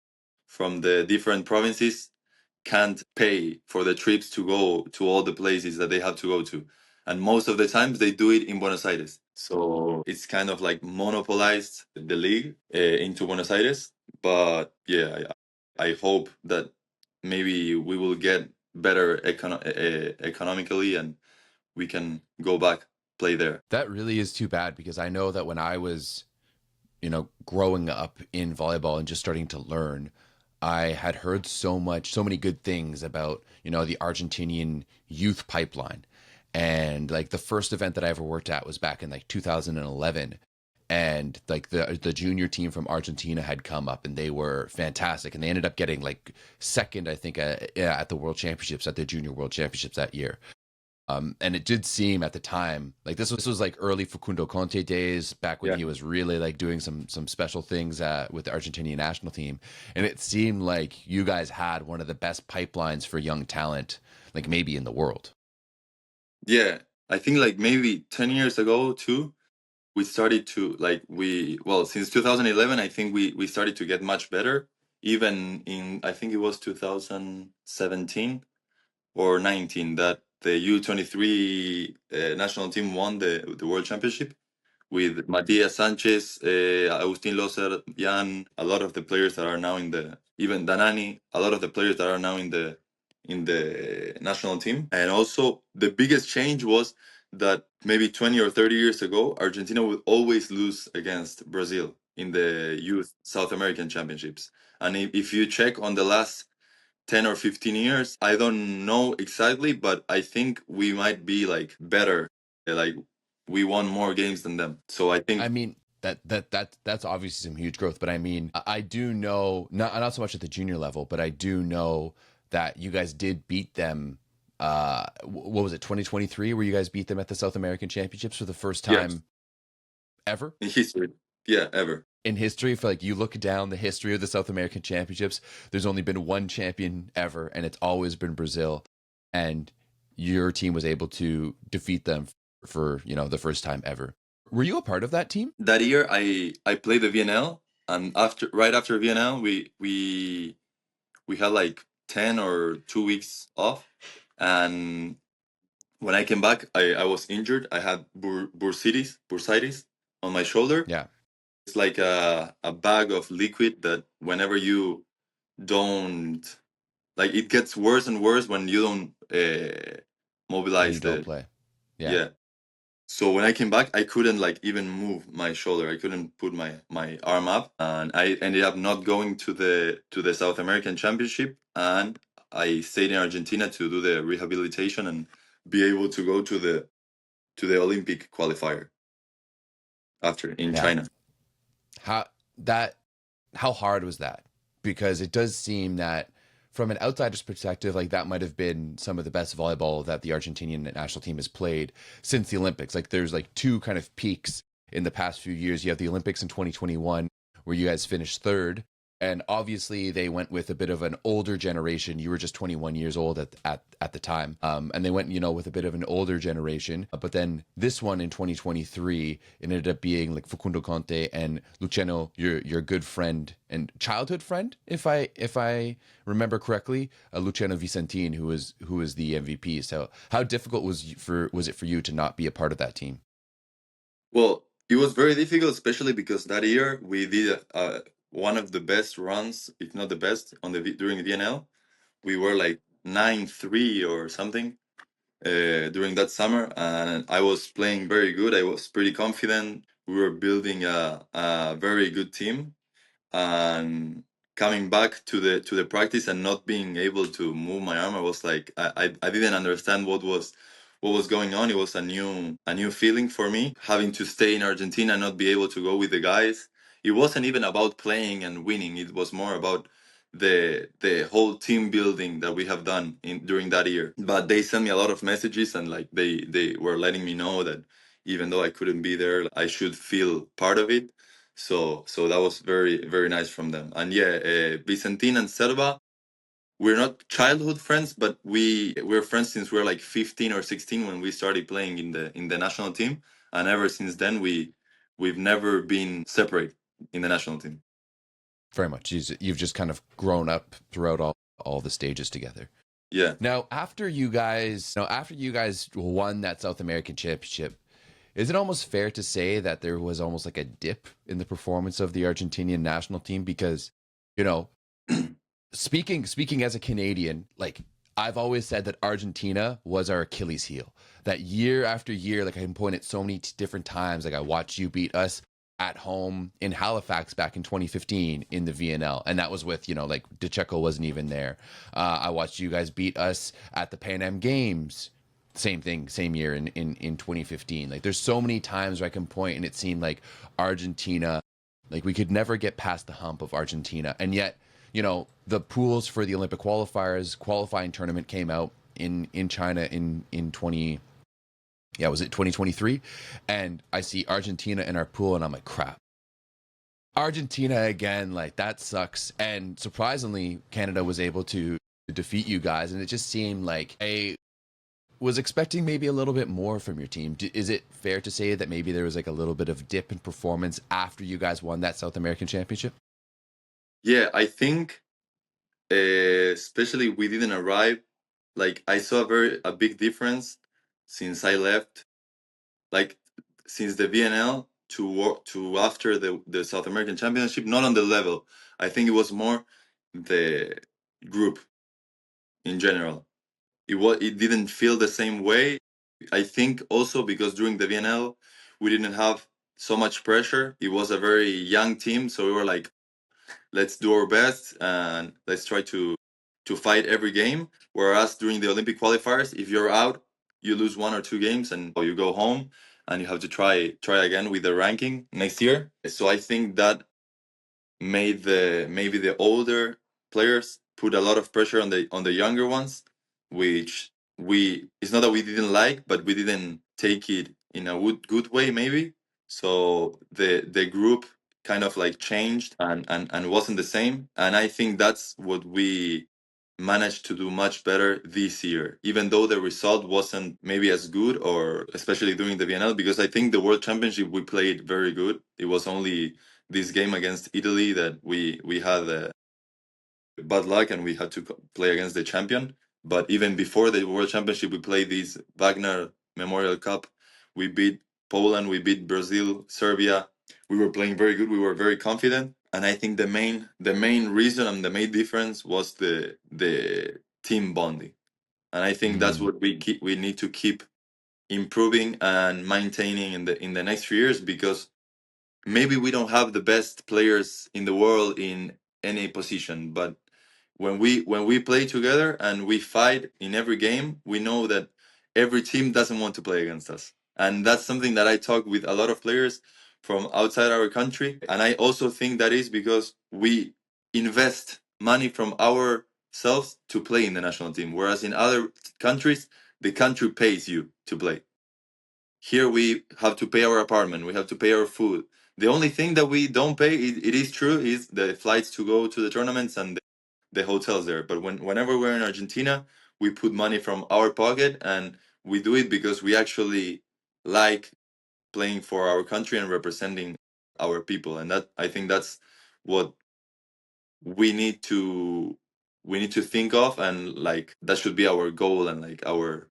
from the different provinces can't pay for the trips to go to all the places that they have to go to. And most of the times they do it in Buenos Aires. So it's kind of like monopolized the league into Buenos Aires. But yeah, I hope that maybe we will get better economically, and we can go back play there.
That really is too bad, because I know that when I was, growing up in volleyball and just starting to learn, I had heard so many good things about, the Argentinian youth pipeline. And like the first event that I ever worked at was back in like 2011. And like the junior team from Argentina had come up and they were fantastic. And they ended up getting like second, I think, at the World Championships, at the Junior World Championships that year. And it did seem at the time like this was like early Facundo Conte days, back when
Yeah.
he was really like doing some special things with the Argentinian national team, and it seemed like you guys had one of the best pipelines for young talent, like maybe in the world.
Yeah. I think like maybe 10 years ago too, we started to like since 2011, I think we started to get much better. Even in, I think it was 2017 or 19, that the U23 national team won the world championship with Matias Sanchez, Agustin Loser, Jan, a lot of the players that are now in the, even Danani, a lot of the players that are now in the national team. And also the biggest change was that maybe 20 or 30 years ago, Argentina would always lose against Brazil in the youth South American championships. And if you check on the last 10 or 15 years, I don't know exactly, but I think we might be like better. Like we won more games than them. So I
I
think,
mean, that's obviously some huge growth, but I mean, I do know, not so much at the junior level, but I do know that you guys did beat them. What was it, 2023, where you guys beat them at the South American Championships for the first
yes,
time ever
in history. Yeah, ever.
in history? For like, you look down the history of the South American Championships, there's only been one champion ever, and it's always been Brazil. And your team was able to defeat them for, the first time ever. Were you a part of that team?
That year I played the VNL, and right after VNL we had like 10 or 2 weeks off. And when I came back, I was injured. I had bursitis on my shoulder.
Yeah.
It's like a bag of liquid that whenever you don't, like, it gets worse and worse when you don't
When
mobilize
you don't
the,
play. Yeah.
yeah. So when I came back, I couldn't like even move my shoulder. I couldn't put my arm up, and I ended up not going to the South American Championship. And I stayed in Argentina to do the rehabilitation and be able to go to the Olympic qualifier after in
Yeah.
China.
How that how hard was that? Because it does seem that from an outsider's perspective, like that might have been some of the best volleyball that the Argentinian national team has played since the Olympics. Like there's like two kind of peaks in the past few years. You have the Olympics in 2021, where you guys finished third. And obviously, they went with a bit of an older generation. You were just 21 years old at the time, and they went, with a bit of an older generation. But then this one in 2023, it ended up being like Facundo Conte and Luciano, your good friend and childhood friend, if I remember correctly, Luciano Vicentin, who was the MVP. So, how difficult was it for you to not be a part of that team?
Well, it was very difficult, especially because that year we did one of the best runs, if not the best, during the VNL. We were like 9-3 or something during that summer, and I was playing very good. I was pretty confident. We were building a very good team, and coming back to the practice and not being able to move my arm, I was like, I didn't understand what was going on. It was a new feeling for me, having to stay in Argentina and not be able to go with the guys. It wasn't even about playing and winning. It was more about the whole team building that we have done during that year. But they sent me a lot of messages, and like they were letting me know that even though I couldn't be there, I should feel part of it. So that was very, very nice from them. And yeah, Vicentin and Selva, we're not childhood friends, but we're friends since we're like 15 or 16 when we started playing in the national team. And ever since then, we've never been separate in the national team.
Very much. You've just kind of grown up throughout all the stages together.
Yeah.
Now, after you guys won that South American championship, is it almost fair to say that there was almost like a dip in the performance of the Argentinian national team? Because, you know, speaking as a Canadian, like I've always said that Argentina was our Achilles heel. That year after year, like I can point at so many different times. Like I watched you beat us at home in Halifax back in 2015 in the VNL, and that was with like DeCheco wasn't even there. I watched you guys beat us at the Pan Am Games. Same thing, same year in 2015. Like there's so many times where I can point, and it seemed like Argentina, like we could never get past the hump of Argentina, and yet the pools for the Olympic qualifying tournament came out in China in 2023, and I see Argentina in our pool, and I'm like, crap, Argentina again, like that sucks. And surprisingly, Canada was able to defeat you guys, and it just seemed like I was expecting maybe a little bit more from your team. Is it fair to say that maybe there was like a little bit of dip in performance after you guys won that South American championship?
Yeah, I think especially we didn't arrive. Like I saw a big difference since I left. Like since the VNL to after the South American Championship, not on the level. I think it was more the group in general. It didn't feel the same way. I think also because during the VNL we didn't have so much pressure. It was a very young team, so we were like, let's do our best and let's try to fight every game. Whereas during the Olympic qualifiers, if you're out, you lose one or two games and you go home and you have to try again with the ranking next year. So I think that made maybe the older players put a lot of pressure on the younger ones, which we it's not that we didn't like, but we didn't take it in a good way maybe. So the group kind of like changed and wasn't the same. And I think that's what we managed to do much better this year, even though the result wasn't maybe as good, or especially during the VNL, because I think the World Championship we played very good. It was only this game against Italy that we had bad luck and we had to play against the champion. But even before the World Championship, we played this Wagner Memorial Cup. We beat Poland, we beat Brazil, Serbia. We were playing very good. We were very confident, and I think the main reason and the main difference was the team bonding. And I think that's what we need to keep improving and maintaining in the next few years, because maybe we don't have the best players in the world in any position, but when we play together and we fight in every game, we know that every team doesn't want to play against us. And that's something that I talk with a lot of players from outside our country. And I also think that is because we invest money from our themselves to play in the national team. Whereas in other countries, the country pays you to play. Here we have to pay our apartment, we have to pay our food. The only thing that we don't pay, it is true, is the flights to go to the tournaments and the hotels there. But whenever we're in Argentina, we put money from our pocket, and we do it because we actually like playing for our country and representing our people. And that, I think that's what we need to think of, and like that should be our goal and like our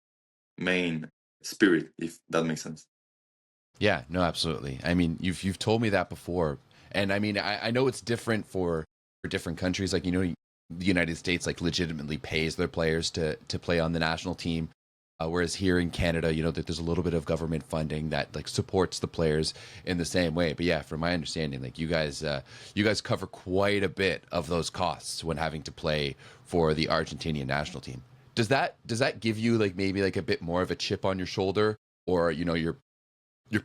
main spirit, if that makes sense.
Yeah, no, absolutely. I mean, you've told me that before, and I mean, I know it's different for different countries. Like, you know, the United States like legitimately pays their players to play on the national team, whereas here in Canada, you know, that there's a little bit of government funding that like supports the players in the same way. But yeah, from my understanding, like you guys cover quite a bit of those costs when having to play for the Argentinian national team. Does that give you like maybe like a bit more of a chip on your shoulder, or you know, you're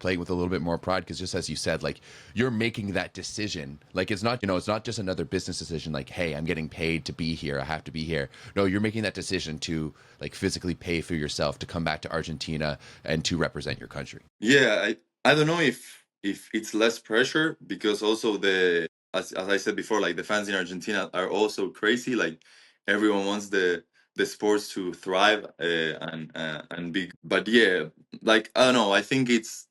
playing with a little bit more pride because just as you said, like you're making that decision, like it's not, you know, it's not just another business decision like, hey, I'm getting paid to be here, I have to be here. No, you're making that decision to like physically pay for yourself to come back to Argentina and to represent your country.
Yeah, I don't know if it's less pressure, because also the, as I said before, like the fans in Argentina are also crazy. Like everyone wants the sports to thrive, and be. But yeah, like I don't know. I think it's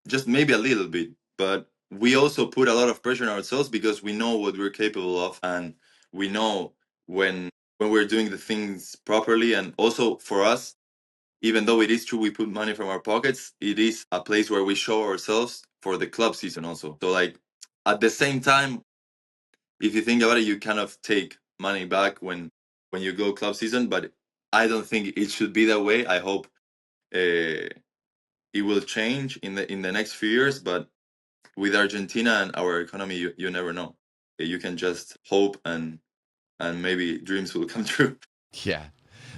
just maybe a little bit, but we also put a lot of pressure on ourselves because we know what we're capable of, and we know when we're doing the things properly. And also for us, even though it is true we put money from our pockets, it is a place where we show ourselves for the club season also. So like at the same time, if you think about it, you kind of take money back when you go club season, but I don't think it should be that way. I hope uh, it will change in the next few years, but with Argentina and our economy, you never know. You can just hope, and maybe dreams will come true.
Yeah,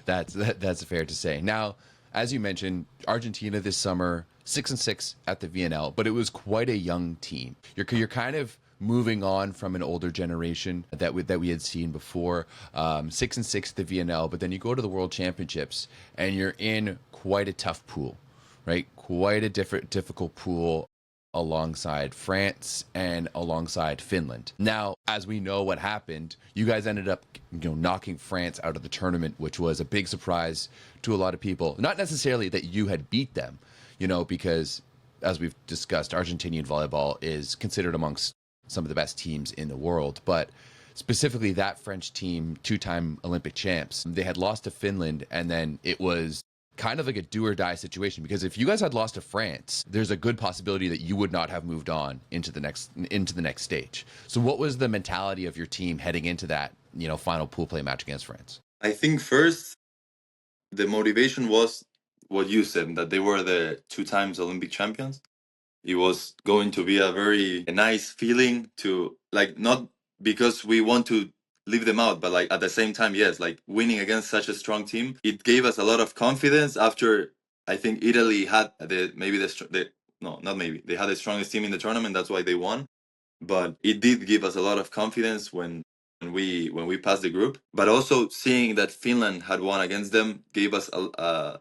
that's fair to say. Now, as you mentioned, Argentina this summer 6-6 at the VNL, but it was quite a young team. You're kind of moving on from an older generation that we had seen before. 6-6 at the VNL, but then you go to the World Championships and you're in quite a tough pool, right? Quite a difficult pool alongside France and alongside Finland. Now, as we know what happened, you guys ended up, you know, knocking France out of the tournament, which was a big surprise to a lot of people. Not necessarily that you had beat them, you know, because as we've discussed, Argentinian volleyball is considered amongst some of the best teams in the world, but specifically that French team, two-time Olympic champs, they had lost to Finland, and then it was kind of like a do or die situation, because if you guys had lost to France, there's a good possibility that you would not have moved on into the next stage. So what was the mentality of your team heading into that, you know, final pool play match against France?
I think first the motivation was what you said, that they were the two times Olympic champions. It was going to be a very nice feeling to, like, not because we want to leave them out, but like at the same time, yes, like winning against such a strong team, it gave us a lot of confidence. After I think Italy had the no, not maybe, they had the strongest team in the tournament, that's why they won. But it did give us a lot of confidence when we passed the group. But also seeing that Finland had won against them gave us a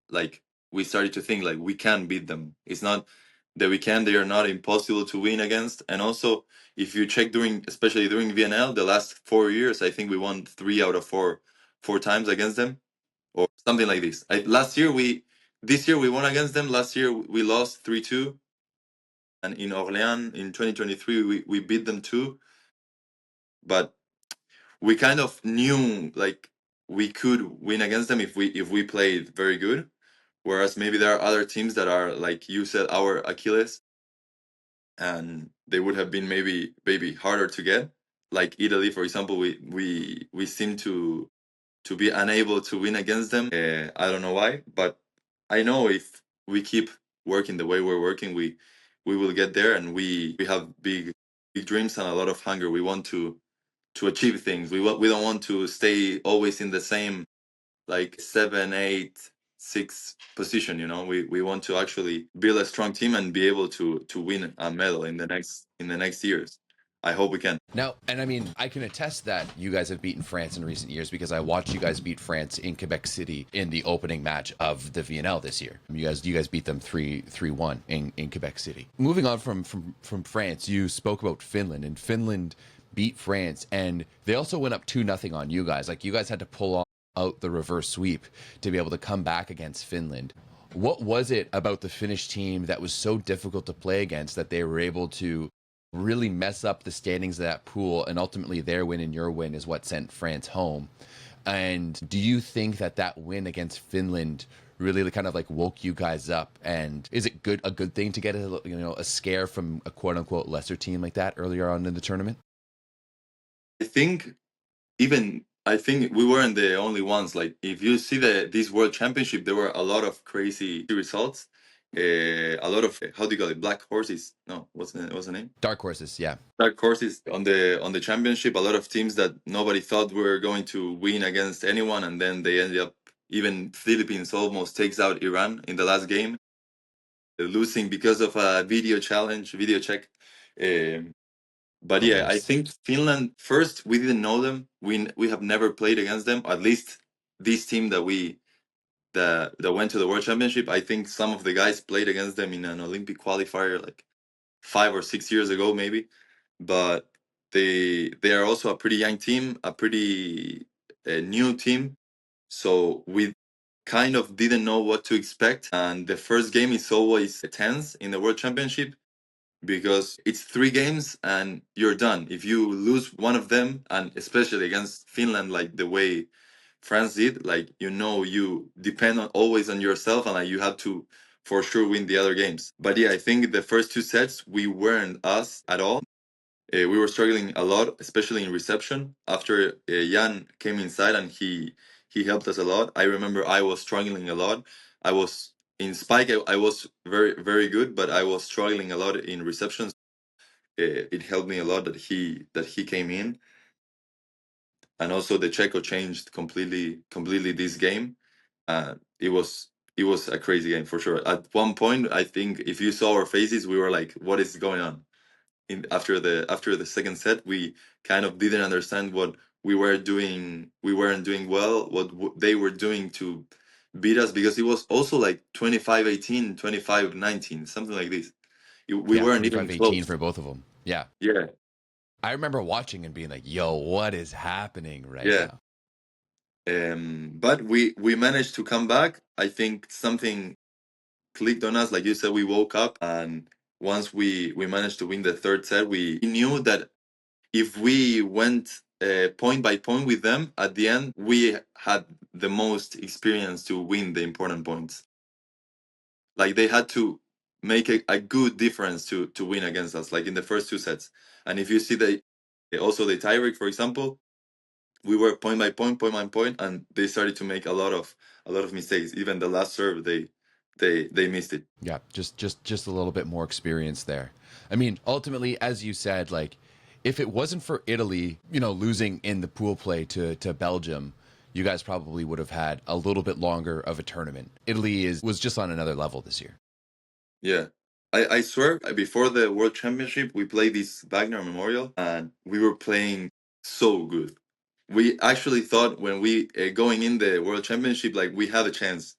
like, we started to think like we can beat them. It's not that we can, they are not impossible to win against. And also, if you check during, especially during VNL, the last 4 years, I think we won 3 out of 4 times against them, or something like this. This year we won against them. Last year we lost 3-2, and in Orléans in 2023 we beat them too. But we kind of knew like we could win against them if we played very good. Whereas maybe there are other teams that are, like you said, our Achilles, and they would have been maybe harder to get. Like Italy, for example, we seem to be unable to win against them. I don't know why, but I know if we keep working the way we're working, we will get there, and we have big dreams and a lot of hunger. We want to achieve things. We don't want to stay always in the same, like, 7, 8, 6 position. You know, we want to actually build a strong team and be able to win a medal in the next years. I hope we can.
Now, and I mean, I can attest that you guys have beaten France in recent years because I watched you guys beat France in Quebec City in the opening match of the VNL this year. You guys beat them 3-1 in Quebec City. Moving on from France, you spoke about Finland, and Finland beat France, and they also went up 2-0 on you guys. Like, you guys had to pull out the reverse sweep to be able to come back against Finland. What was it about the Finnish team that was so difficult to play against that they were able to really mess up the standings of that pool, and ultimately their win and your win is what sent France home? And do you think that win against Finland really kind of like woke you guys up? And is it a good thing to get a scare from a quote unquote lesser team like that earlier on in the tournament?
I think we weren't the only ones. Like, if you see this World Championship, there were a lot of crazy results. A lot of, how do you call it, black horses? No, what's the name?
Dark horses, yeah.
Dark horses on the championship. A lot of teams that nobody thought were going to win against anyone, and then they ended up. Even Philippines almost takes out Iran in the last game, losing because of a video check. But yeah, I think Finland, first, we didn't know them. We have never played against them. At least this team that went to the World Championship, I think some of the guys played against them in an Olympic qualifier like 5 or 6 years ago, maybe. But they are also a pretty young team, a pretty new team. So we kind of didn't know what to expect. And the first game is always tense in the World Championship, because it's 3 games and you're done. If you lose one of them, and especially against Finland, like the way France did, like, you depend always on yourself, and like you have to for sure win the other games. But yeah, I think the first 2 sets we weren't us at all. We were struggling a lot, especially in reception. After Jan came inside and he helped us a lot. I remember I was struggling a lot. I was in spike. I was very very good, but I was struggling a lot in receptions. It helped me a lot that he came in, and also the Checo changed completely this game. It was a crazy game for sure. At one point, I think if you saw our faces, we were like, "What is going on?" After the second set, we kind of didn't understand what we were doing. We weren't doing well. What they were doing to beat us, because it was also like 25-18, 25-19, something like this. We
Yeah,
weren't even
25-18
close.
for both of them. Yeah.
Yeah,
I remember watching and being like, yo, what is happening right
yeah.
now?
But we managed to come back. I think something clicked on us. Like you said, we woke up, and once we managed to win the third set, we knew that if we went point by point with them, at the end, we had the most experience to win the important points. Like, they had to make a good difference to win against us, like in the first 2 sets. And if you see also the tiebreak, for example, we were point by point, and they started to make a lot of mistakes. Even the last serve, they missed it.
Yeah, just a little bit more experience there. I mean, ultimately, as you said, like, if it wasn't for Italy, losing in the pool play to Belgium, you guys probably would have had a little bit longer of a tournament. Italy was just on another level this year.
Yeah. I swear, before the World Championship, we played this Wagner Memorial, and we were playing so good. We actually thought, when we going in the World Championship, like, we have a chance,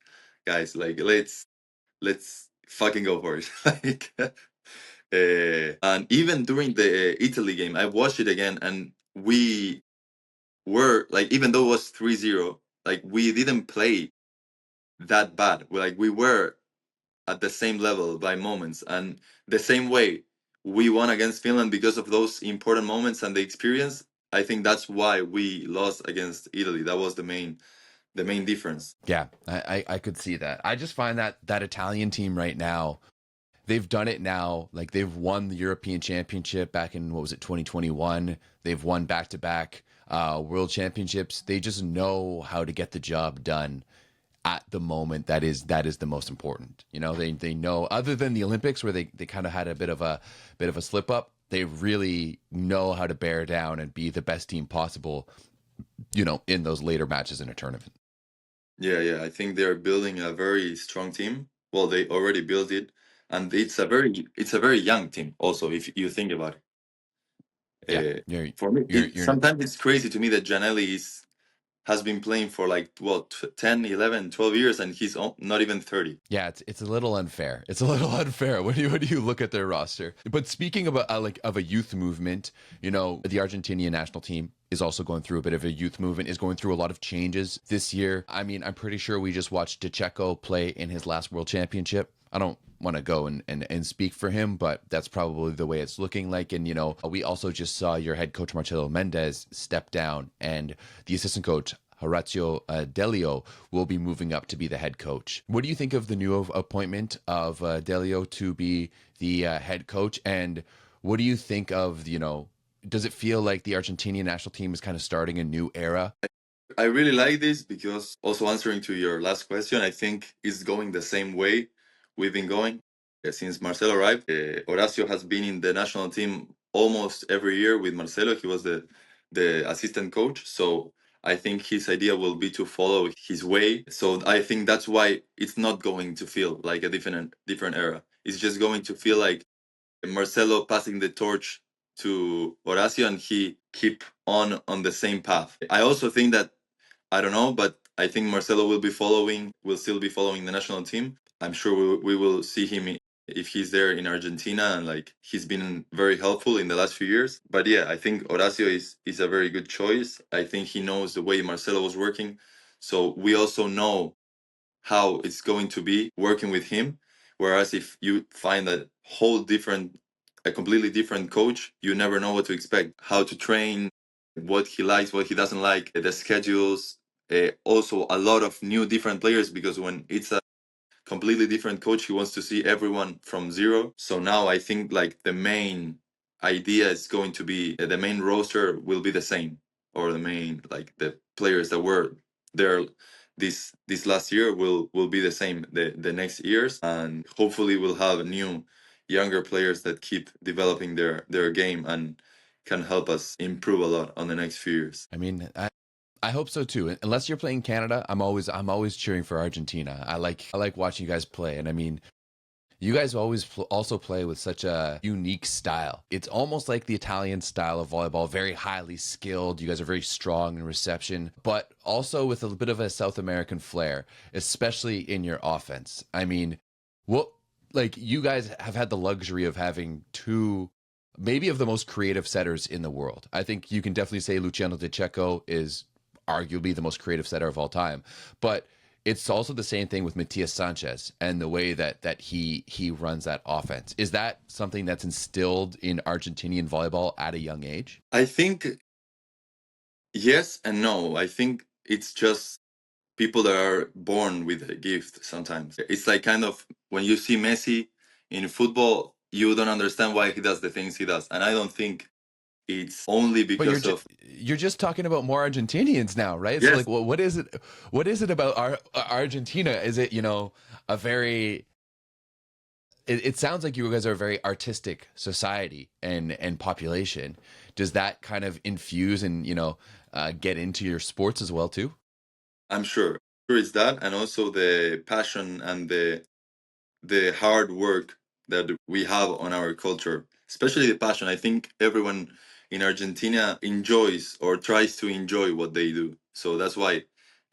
guys. Like, let's fucking go for it. Like, and even during the Italy game, I watched it again, and we were like, even though it was 3-0, like, we didn't play that bad. Like, we were at the same level by moments, and the same way we won against Finland because of those important moments and the experience. I think that's why we lost against Italy. That was the main difference.
Yeah, I could see that. I just find that Italian team right now, they've done it now. Like, they've won the European Championship back in, what was it, 2021. They've won back-to-back World Championships. They just know how to get the job done at the moment that is the most important. They know, other than the Olympics where they kind of had a bit of a slip up, they really know how to bear down and be the best team possible, in those later matches in a tournament.
Yeah, I think they're building a very strong team. Well, they already built it, and it's a very young team also, if you think about
Yeah,
For me,
you're
sometimes it's crazy to me that Janelli has been playing for like 10, 11, 12 years, and he's not even 30.
Yeah, it's a little unfair. It's a little unfair when you look at their roster. But speaking of a youth movement, you know, the Argentinian national team is also going through a bit of a youth movement, is going through a lot of changes this year. I mean, I'm pretty sure we just watched Pacheco play in his last World Championship. I don't want to go and speak for him, but that's probably the way it's looking like. And, you know, we also just saw your head coach, Marcelo Mendez, step down, and the assistant coach, Horacio Delio, will be moving up to be the head coach. What do you think of the new appointment of Delio to be the head coach? And what do you think of, you know, does it feel like the Argentinian national team is kind of starting a new era?
I really like this because, also answering to your last question, I think it's going the same way we've been going since Marcelo arrived. Horacio has been in the national team almost every year with Marcelo. He was the assistant coach. So I think his idea will be to follow his way. So I think that's why it's not going to feel like a different era. It's just going to feel like Marcelo passing the torch to Horacio, and he keep on the same path. I also think that, I don't know, but I think Marcelo will still be following the national team. I'm sure we will see him if he's there in Argentina, and like he's been very helpful in the last few years. But yeah, I think Horacio is a very good choice. I think he knows the way Marcelo was working. So we also know how it's going to be working with him. Whereas if you find a completely different coach, you never know what to expect, how to train, what he likes, what he doesn't like, the schedules. Also, a lot of new different players, because when it's a completely different coach, he wants to see everyone from zero. So now I think like the main idea is going to be the main roster will be the same, or the main, like the players that were there this last year will be the same the next years, and hopefully we'll have new younger players that keep developing their game and can help us improve a lot on the next few years.
I mean, I hope so too. Unless you're playing Canada, I'm always cheering for Argentina. I like watching you guys play, and I mean, you guys always also play with such a unique style. It's almost like the Italian style of volleyball, very highly skilled. You guys are very strong in reception, but also with a bit of a South American flair, especially in your offense. I mean, what, like, you guys have had the luxury of having two, maybe of the most creative setters in the world. I think you can definitely say Luciano is arguably the most creative setter of all time, but it's also the same thing with Matias Sanchez and the way that he runs that offense. Is that something that's instilled in Argentinian volleyball at a young age?
I think yes and no. I think it's just people that are born with a gift sometimes. It's like kind of when you see Messi in football, you don't understand why he does the things he does. And I don't think it's only
But
because of.
you're just talking about more Argentinians now, right? So
Yes,
like, what is it? What is it about Argentina? Is it, you know, a very? It sounds like you guys are a very artistic society and population. Does that kind of infuse and, you know, get into your sports as well too?
I'm sure. Sure it's that, and also the passion and the hard work that we have on our culture, especially the passion. I think everyone in Argentina enjoys or tries to enjoy what they do. So that's why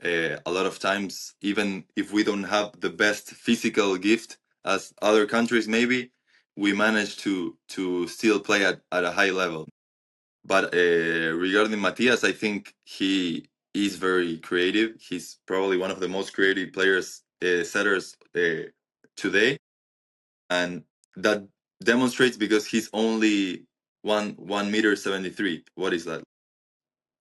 a lot of times, even if we don't have the best physical gift as other countries, maybe we manage to still play at a high level. But regarding Matias, I think he is very creative. He's probably one of the most creative players, setters today, and that demonstrates because he's only 1 meter 73. What is that?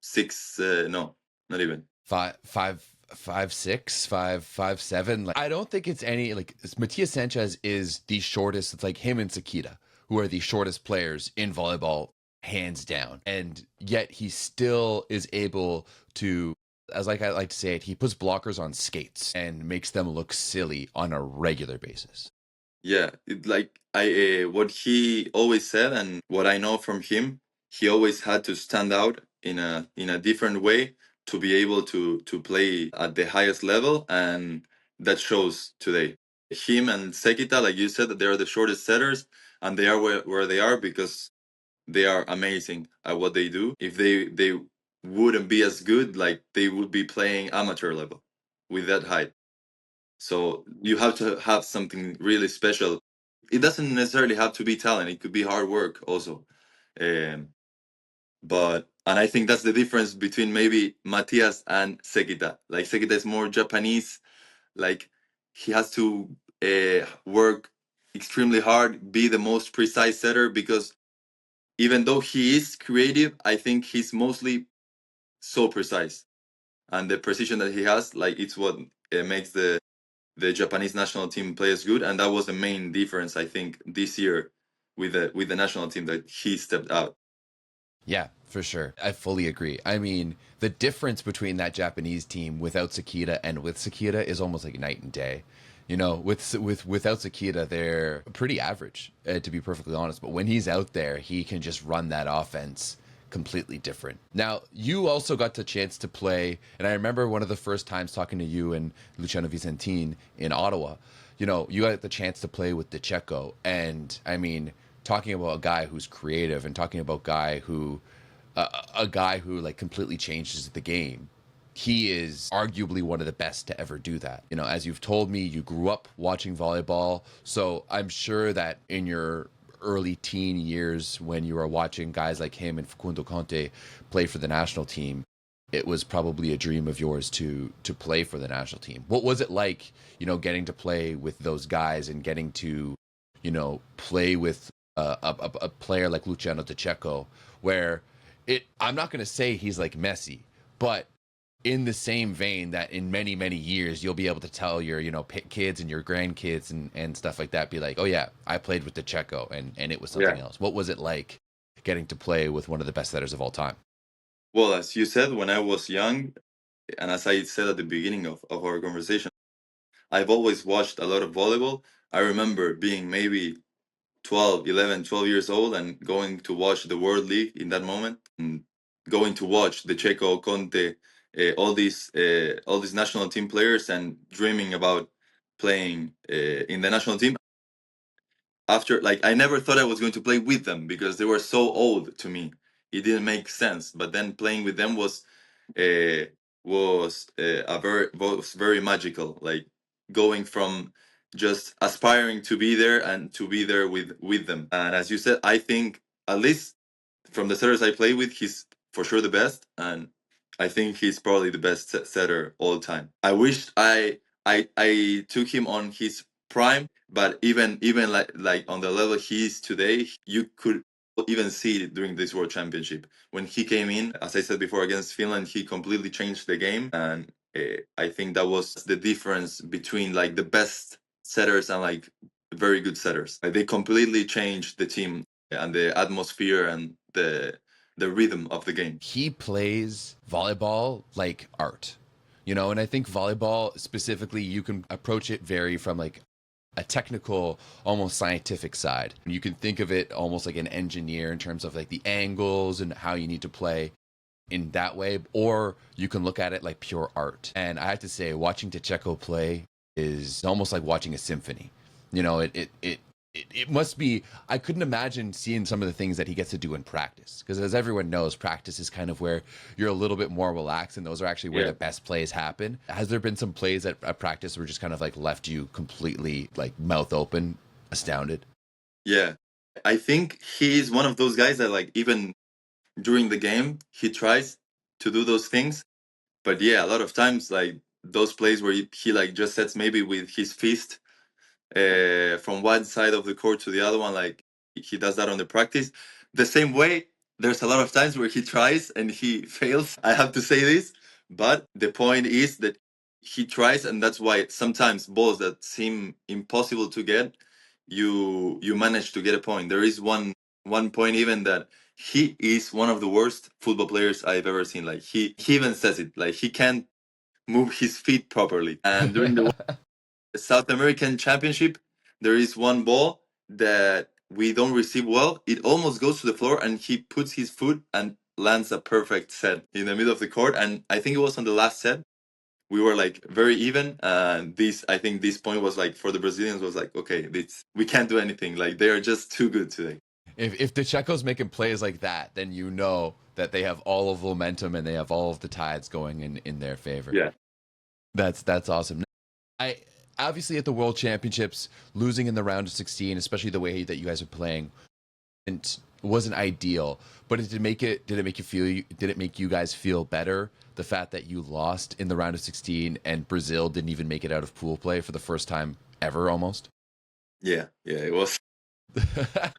Six? No, not even.
Five, 6, 5'7". Like, I don't think it's any like Matias Sanchez is the shortest. It's like him and Sakita, who are the shortest players in volleyball, hands down. And yet he still is able to, as like I like to say it, he puts blockers on skates and makes them look silly on a regular basis.
Yeah, like I what he always said, and what I know from him, he always had to stand out in a different way to be able to play at the highest level, and that shows today. Him and Sekita, like you said, that they are the shortest setters, and they are where they are because they are amazing at what they do. If they wouldn't be as good, like they would be playing amateur level with that height. So you have to have something really special. It doesn't necessarily have to be talent. It could be hard work also. Um, and I think that's the difference between maybe Matias and Sekita. Like Sekita is more Japanese. Like he has to work extremely hard, be the most precise setter, because even though he is creative, I think he's mostly so precise, and the precision that he has, like it's what makes the Japanese national team players good, and that was the main difference I think this year with the national team, that he stepped out.
Yeah, for sure. I fully agree. I mean, the difference between that Japanese team without Sakita and with Sakita is almost like night and day. You know, without Sakita, they're pretty average, to be perfectly honest. But when he's out there, he can just run that offense completely different. Now, you also got the chance to play, and I remember one of the first times talking to you and Luciano Vicentin in Ottawa. You know, you got the chance to play with DeCecco, and I mean, talking about a guy who's creative and talking about a guy who like completely changes the game. He is arguably one of the best to ever do that. You know, as you've told me, you grew up watching volleyball, so I'm sure that in your early teen years when you were watching guys like him and Facundo Conte play for the national team, it was probably a dream of yours to play for the national team. What was it like, you know, getting to play with those guys and getting to, you know, play with a player like Luciano DeCecco, where I'm not going to say he's like Messi, but in the same vein that in many many years you'll be able to tell your, you know, kids and your grandkids and stuff like that, be like, oh yeah, I played with DeCecco and it was something else. What was it like getting to play with one of the best setters of all time?
Well, as you said, when I was young, and as I said at the beginning of our conversation, I've always watched a lot of volleyball. I remember being maybe 12, 11, 12 years old and going to watch the World League in that moment, and going to watch the Checo, Conte, all these national team players, and dreaming about playing in the national team. After, like, I never thought I was going to play with them because they were so old to me. It didn't make sense. But then playing with them uh, was very magical. Like going from just aspiring to be there and to be there with them. And as you said, I think at least from the setters I play with, he's for sure the best, and I think he's probably the best setter all time. I wish I took him on his prime, but even like on the level he is today, you could even see it during this World Championship when he came in. As I said before, against Finland, he completely changed the game, and I think that was the difference between like the best setters and like very good setters. Like, they completely changed the team and the atmosphere and the rhythm of the game.
He plays volleyball like art, you know, and I think volleyball specifically, you can approach it very from like a technical, almost scientific side. You can think of it almost like an engineer in terms of like the angles and how you need to play in that way, or you can look at it like pure art. And I have to say, watching Techeco play is almost like watching a symphony. You know, it must be. I couldn't imagine seeing some of the things that he gets to do in practice, because as everyone knows, practice is kind of where you're a little bit more relaxed, and those are actually where the best plays happen. Has there been some plays at practice where just kind of like left you completely like mouth open, astounded?
Yeah, I think he's one of those guys that like even during the game he tries to do those things, but yeah, a lot of times like those plays where he like just sets maybe with his fist from one side of the court to the other one, like he does that on the practice. The same way, there's a lot of times where he tries and he fails. I have to say this, but the point is that he tries, and that's why sometimes balls that seem impossible to get, you manage to get a point. There is one point even that he is one of the worst football players I've ever seen. Like he even says it, like he can't move his feet properly. And during the South American Championship, there is one ball that we don't receive well. It almost goes to the floor, and he puts his foot and lands a perfect set in the middle of the court. And I think it was on the last set. We were like very even. And I think this point was like for the Brazilians was like, okay, we can't do anything. Like they are just too good today.
If the Czechos making plays like that, then you know that they have all of the momentum and they have all of the tides going in their favor.
Yeah.
That's awesome. I obviously at the World Championships, losing in the round of 16, especially the way that you guys are playing, and wasn't ideal. But did it make you feel did it make you guys feel better the fact that you lost in the round of 16 and Brazil didn't even make it out of pool play for the first time ever almost?
Yeah, it was.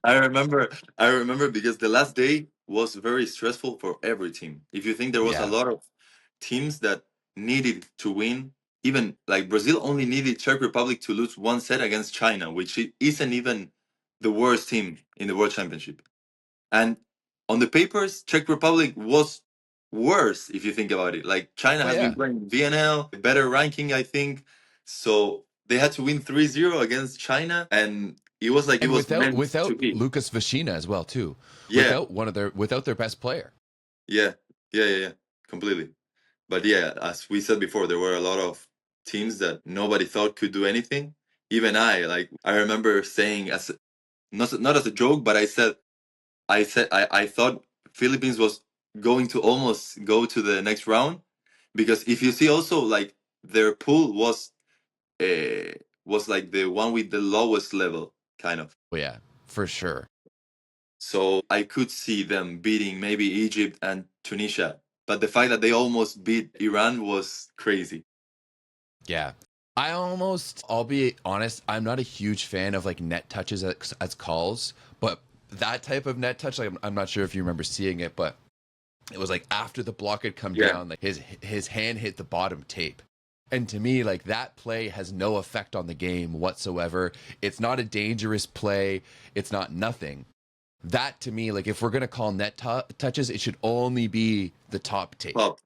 I remember because the last day was very stressful for every team. If you think there was a
Yeah.
lot of teams that needed to win, even like Brazil only needed Czech Republic to lose one set against China, which isn't even the worst team in the World Championship. And on the papers, Czech Republic was worse if you think about it. Like China
Oh
has been
yeah.
playing VNL, better ranking, I think. So they had to win 3-0 against China, and it was like it
And
was meant to
without
be.
Lucas Vecina as well too.
Yeah,
Without their best player.
yeah, yeah, completely. But yeah, as we said before, there were a lot of teams that nobody thought could do anything. Even I remember saying as not as a joke, but I thought Philippines was going to almost go to the next round because if you see also like their pool was like the one with the lowest level kind of.
Oh yeah, for sure.
So I could see them beating maybe Egypt and Tunisia, but the fact that they almost beat Iran was crazy.
Yeah. I'll be honest, I'm not a huge fan of like net touches as calls, but that type of net touch, like I'm not sure if you remember seeing it, but it was like after the block had come
Yeah,
down, like his hand hit the bottom tape. And to me, like that play has no effect on the game whatsoever. It's not a dangerous play. It's not nothing. That to me, like if we're gonna call net touches, it should only be the top tape.
top.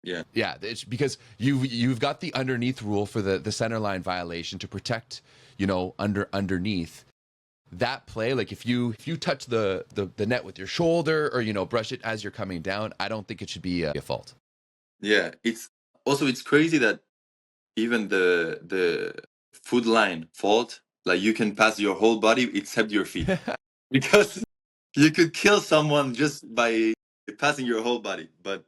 Yeah,
Yeah, it's because you've got the underneath rule for the center line violation to protect, underneath that play. Like if you touch the net with your shoulder or brush it as you're coming down, I don't think it should be a fault.
yeah. It's crazy that even the foot line fault, like you can pass your whole body except your feet because you could kill someone just by passing your whole body. But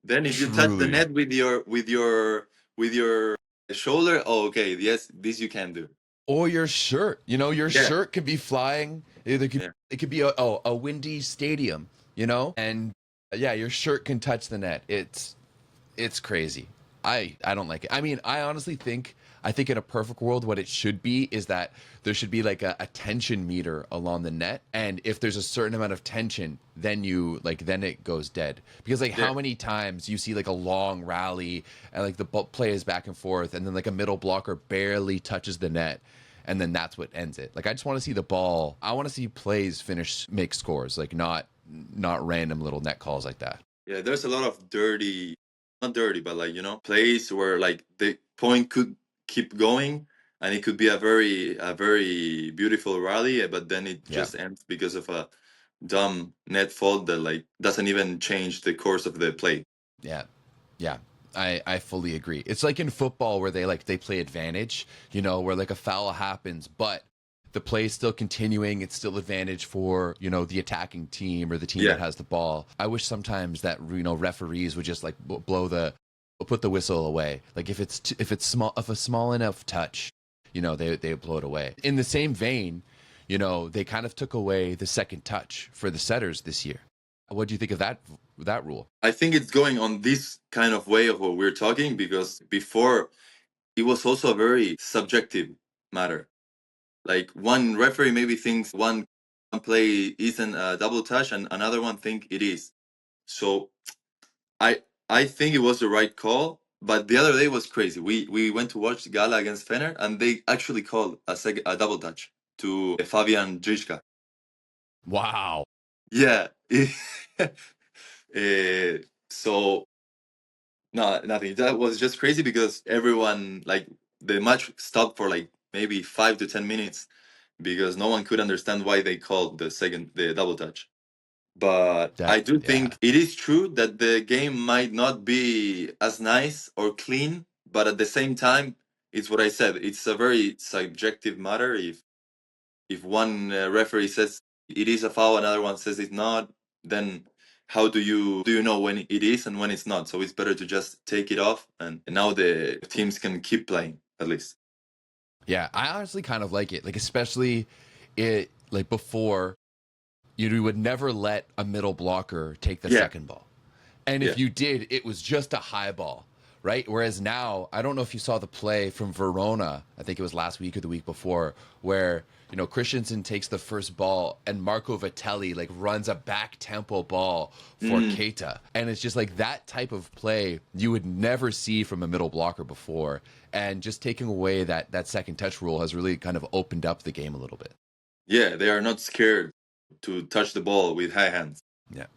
then if you touch the
Truly.
net with your shoulder, oh okay, yes, this you can do.
Or your shirt. Your
Yeah,
shirt could be flying.
yeah,
It could be a windy stadium, and yeah, your shirt can touch the net. It's crazy. I don't like it. I mean, I think in a perfect world what it should be is that there should be like a tension meter along the net, and if there's a certain amount of tension, then it goes dead. Because like
yeah,
how many times you see like a long rally and like the play is back and forth and then like a middle blocker barely touches the net and then that's what ends it. Like I just want to see the ball. I want to see plays make scores, like not random little net calls like that.
yeah. There's a lot of dirty, not dirty, but like plays where like the point could keep going, and it could be a very beautiful rally, but then it
Yeah.
just ends because of a dumb net fault that like doesn't even change the course of the play.
Yeah. Yeah. I fully agree. It's like in football where they play advantage, where like a foul happens, but the play is still continuing. It's still advantage for, the attacking team or the team
Yeah,
that has the ball. I wish sometimes that, referees would just like put the whistle away. Like if it's small, if a small enough touch, they blow it away. In the same vein, they kind of took away the second touch for the setters this year. What do you think of that rule?
I think it's going on this kind of way of what we're talking because before it was also a very subjective matter. Like one referee maybe thinks one play isn't a double touch and another one think it is. So I think it was the right call, but the other day was crazy. We went to watch Gala against Fener and they actually called a double touch to Fabian Drižka.
Wow.
Yeah. So no, nothing. That was just crazy because everyone like the match stopped for like maybe 5 to 10 minutes because no one could understand why they called the double touch. But I do
Yeah.
think it is true that the game might not be as nice or clean, but at the same time, it's what I said. It's a very subjective matter. If one referee says it is a foul, another one says it's not, then how do you know when it is and when it's not? So it's better to just take it off, and now the teams can keep playing at least.
Yeah, I honestly kind of like it. Like, especially it like before, you would never let a middle blocker take the
Yeah.
second ball. And if
Yeah.
you did, it was just a high ball, right? Whereas now, I don't know if you saw the play from Verona, I think it was last week or the week before, where, Christensen takes the first ball and Marco Vitelli like runs a back tempo ball for Keita. And it's just like that type of play you would never see from a middle blocker before. And just taking away that second touch rule has really kind of opened up the game a little bit.
Yeah, they are not scared to touch the ball with high hands.
Yeah.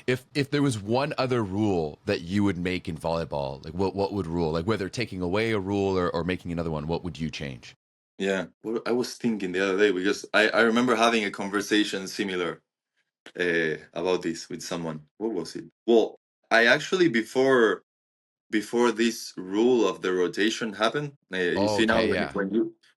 If there was one other rule that you would make in volleyball, like what would rule? Like whether taking away a rule or making another one, what would you change?
Yeah, well, I was thinking the other day because I remember having a conversation similar about this with someone. What was it? Well, I actually before this rule of the rotation happened, you
Oh,
see now
okay, yeah.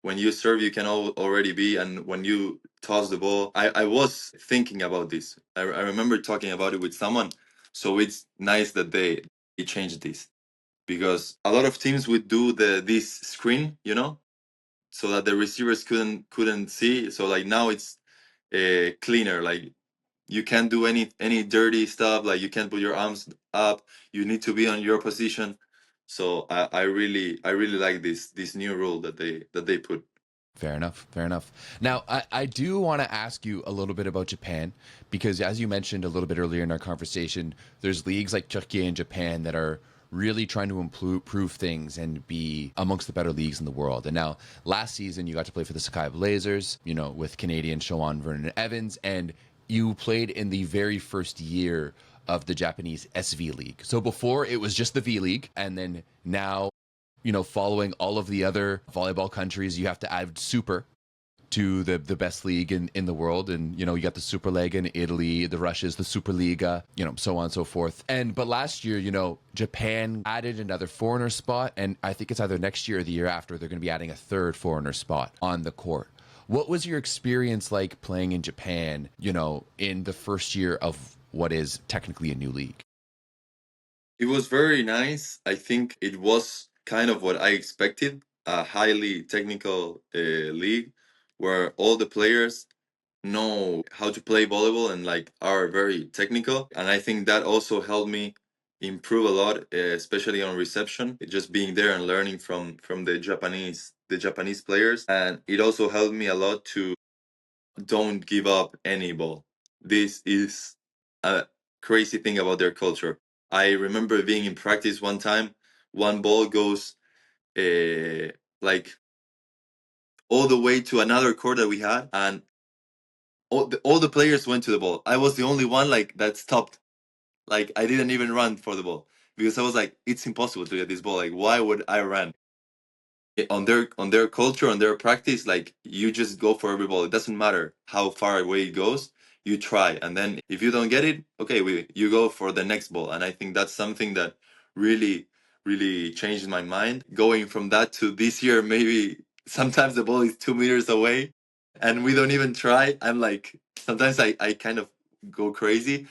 when you serve, you can already be, and when you toss the ball, I was thinking about this. I remember talking about it with someone. So it's nice that they changed this, because a lot of teams would do this screen, so that the receivers couldn't see. So like now it's cleaner. Like you can't do any dirty stuff. Like you can't put your arms up. You need to be on your position. So I really like this new rule that they put.
Fair enough. Fair enough. Now, I do want to ask you a little bit about Japan, because as you mentioned a little bit earlier in our conversation, there's leagues like Turkey and Japan that are really trying to improve things and be amongst the better leagues in the world. And now, last season, you got to play for the Sakai Blazers, with Canadian Shoan Vernon Evans, and you played in the very first year of the Japanese SV League. So before, it was just the V League, and then now, following all of the other volleyball countries, you have to add super to the best league in the world. And, you got the Superlega in Italy, the Russia's the Superliga, so on and so forth. But last year, Japan added another foreigner spot. And I think it's either next year or the year after, they're going to be adding a third foreigner spot on the court. What was your experience like playing in Japan, in the first year of what is technically a new league?
It was very nice. I think it was kind of what I expected, a highly technical league where all the players know how to play volleyball and like are very technical. And I think that also helped me improve a lot, especially on reception, just being there and learning from the Japanese players. And it also helped me a lot to don't give up any ball. This is a crazy thing about their culture. I remember being in practice one time, one ball goes like all the way to another court that we had, and all the players went to the ball. I was the only one like that stopped. Like I didn't even run for the ball because I was like, it's impossible to get this ball. Like why would I run? On their culture, on their practice, like you just go for every ball. It doesn't matter how far away it goes. You try, and then if you don't get it, okay, you go for the next ball. And I think that's something that really, really changed my mind. Going from that to this year, maybe sometimes the ball is 2 meters away, and we don't even try. I'm like, sometimes I kind of go crazy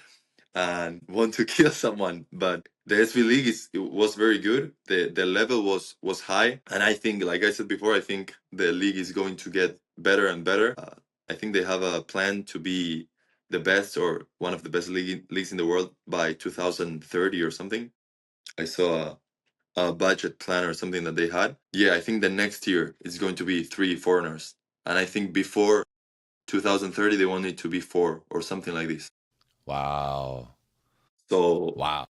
and want to kill someone. But the SV League was very good. The level was high, and I think, like I said before, I think the league is going to get better and better. I think they have a plan to be the best or one of the best leagues in the world by 2030 or something. I saw a budget plan or something that they had. Yeah, I think the next year it's going to be 3 foreigners, and I think before 2030 they want it to be 4 or something like this.
Wow.
So
Wow.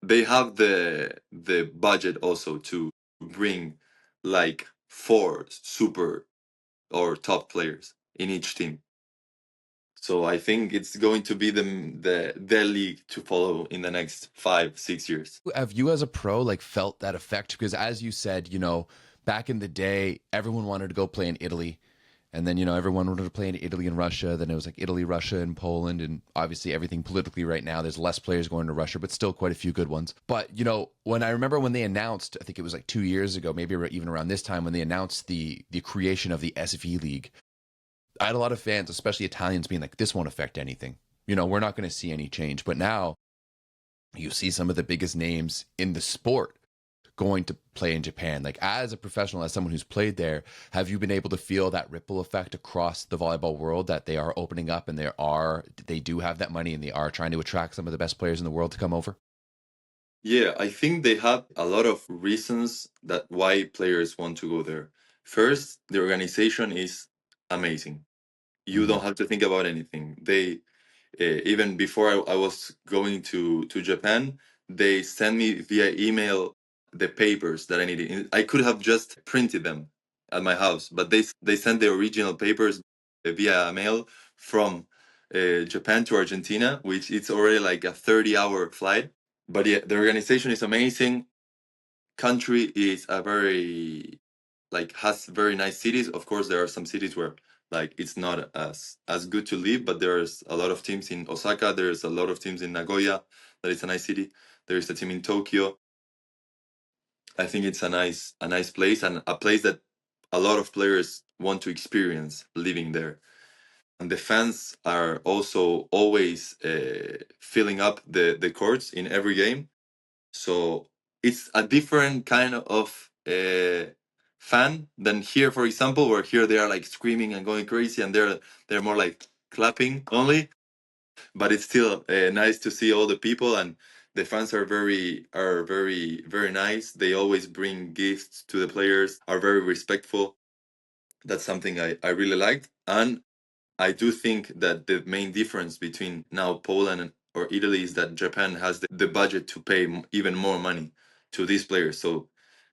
they have the budget also to bring like 4 super or top players in each team. So I think it's going to be the league to follow in the next 5-6 years.
Have you as a pro like felt that effect? Because as you said, back in the day, everyone wanted to go play in Italy. And then, everyone wanted to play in Italy and Russia. Then it was like Italy, Russia, and Poland. And obviously everything politically right now, there's less players going to Russia, but still quite a few good ones. But, when I remember when they announced, I think it was like 2 years ago, maybe even around this time, when they announced the creation of the SV League, I had a lot of fans, especially Italians, being like, this won't affect anything. We're not going to see any change. But now you see some of the biggest names in the sport going to play in Japan. Like, as a professional, as someone who's played there, have you been able to feel that ripple effect across the volleyball world, that they are opening up and they do have that money and they are trying to attract some of the best players in the world to come over?
Yeah, I think they have a lot of reasons that why players want to go there. First, the organization is amazing. You
Mm-hmm.
don't have to think about anything. They even before I was going to Japan, they sent me via email the papers that I needed. I could have just printed them at my house, but they sent the original papers via mail from Japan to Argentina, which it's already like a 30-hour flight. But yeah, the organization is amazing. Country is a very like has very nice cities. Of course, there are some cities where like it's not as good to live, but there's a lot of teams in Osaka. There's a lot of teams in Nagoya. That is a nice city. There is a team in Tokyo. I think it's a nice place and a place that a lot of players want to experience living there. And the fans are also always filling up the courts in every game. So it's a different kind of fan than here, for example, where here they are like screaming and going crazy, and they're more like clapping only. But it's still nice to see all the people, and the fans are very nice. They always bring gifts to the players, are very respectful. That's something I really liked, and I do think that the main difference between now Poland or Italy is that Japan has the budget to pay even more money to these players. So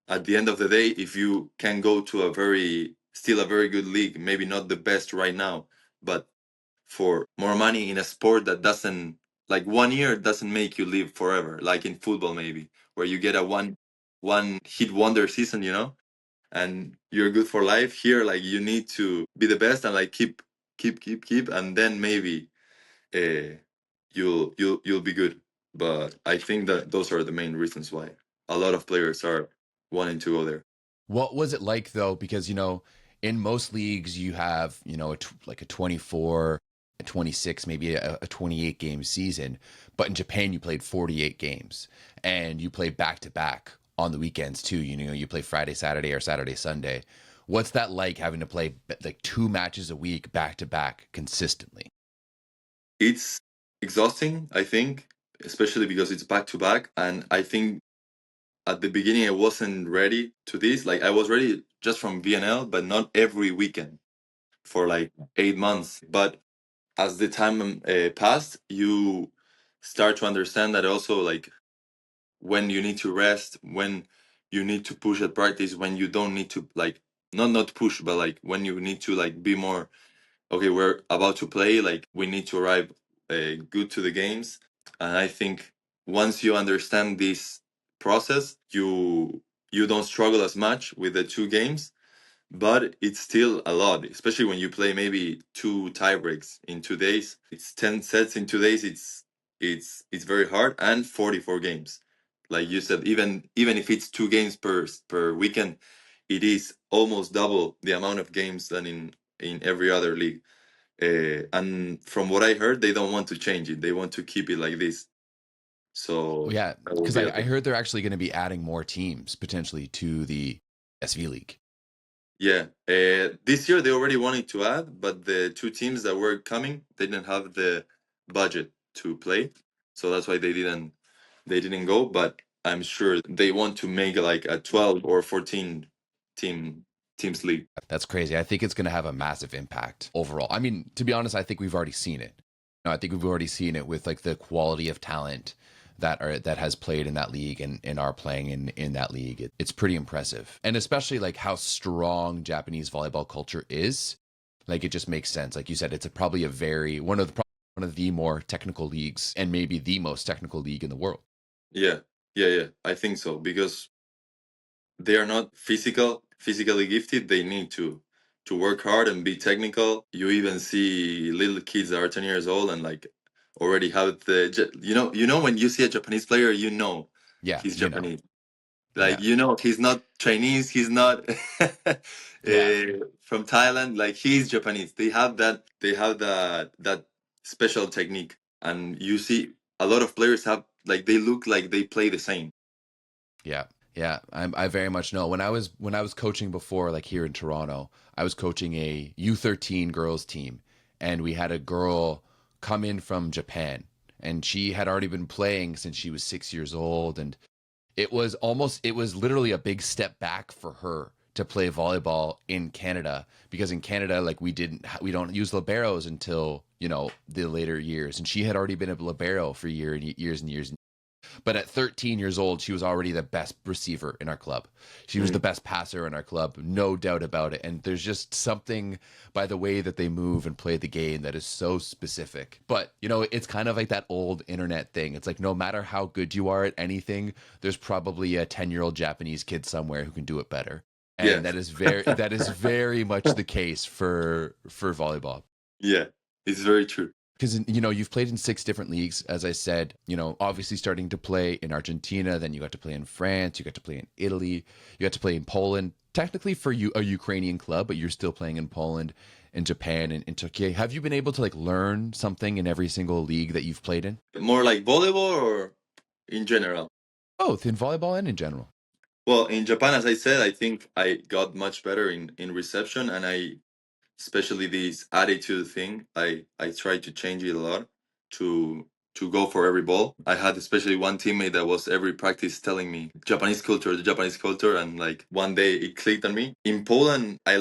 at the end of the day, if you can go to still a very good league, maybe not the best right now, but for more money in a sport that doesn't like 1 year doesn't make you live forever, like in football maybe, where you get a one hit wonder season, and you're good for life. Here like you need to be the best and like keep and then maybe uh, you'll be good. But I think that those are the main reasons why a lot of players are wanting to go there.
What was it like though? Because in most leagues you have like a 24, a 26, maybe a 28 game season, but in Japan you played 48 games and you play back to back on the weekends too. You play Friday, Saturday, or Saturday, Sunday. What's that like, having to play like 2 matches a week back to back consistently?
It's exhausting, I think, especially because it's back to back, and I think at the beginning I wasn't ready to this. Like I was ready just from VNL, but not every weekend for like 8 months. But as the time passed, you start to understand that also like when you need to rest, when you need to push at practice, when you don't need to like not push, but like when you need to like be more okay. We're about to play, like we need to arrive good to the games, and I think once you understand this process, you don't struggle as much with the two games, but it's still a lot, especially when you play maybe two tie breaks in 2 days. It's 10 sets in 2 days. It's very hard, and 44 games. Like you said, even if it's two games per weekend, it is almost double the amount of games than in every other league. And from what I heard, they don't want to change it. They want to keep it like this.
Well,
So
yeah,
that will
because
be
I
okay.
heard they're actually going to be adding more teams potentially to the SV League.
Yeah, this year they already wanted to add, but the two teams that were coming, they didn't have the budget to play, so that's why they didn't go. But I'm sure they want to make like a 12 or 14 team teams league.
That's crazy. I think it's going to have a massive impact overall. I mean, to be honest, I think we've already seen it. No, I think we've already seen it with like the quality of talent that has played in that league and are playing in that league. It's pretty impressive, and especially like how strong Japanese volleyball culture is. Like, it just makes sense. Like you said, it's probably a very one of the more technical leagues, and maybe the most technical league in the world.
Yeah, yeah. I think so because they are not physically gifted. They need to work hard and be technical. You even see little kids that are 10 years old and like already have when you see a Japanese player,
Yeah,
he's Japanese. Like, he's not Chinese, he's not
Yeah.
from Thailand. Like, he's Japanese. They have that special technique, and you see a lot of players have like they look like they play the same.
Yeah. Yeah. I very much know. When I was coaching before, like here in Toronto, I was coaching a U13 girls team, and we had a girl come in from Japan, and she had already been playing since she was 6 years old, and it was literally a big step back for her to play volleyball in Canada, because in Canada, like, we don't use liberos until, the later years, and she had already been a libero for years and years. But at 13 years old, she was already the best receiver in our club. She was the best passer in our club, no doubt about it. And there's just something by the way that they move and play the game that is so specific. But, it's kind of like that old internet thing. It's like, no matter how good you are at anything, there's probably a 10-year-old Japanese kid somewhere who can do it better. And
Yeah.
that is very much the case for volleyball.
Yeah, it's very true.
Because, you've played in 6 different leagues, as I said, obviously starting to play in Argentina, then you got to play in France, you got to play in Italy, you got to play in Poland, technically for a Ukrainian club, but you're still playing in Poland, in Japan, and in Turkey. Have you been able to learn something in every single league that you've played in?
More like volleyball or in general?
Both, in volleyball and in general.
Well, in Japan, as I said, I think I got much better in reception, and especially this attitude thing, I tried to change it a lot to go for every ball. I had especially one teammate that was every practice telling me the Japanese culture, and like one day it clicked on me. In Poland, I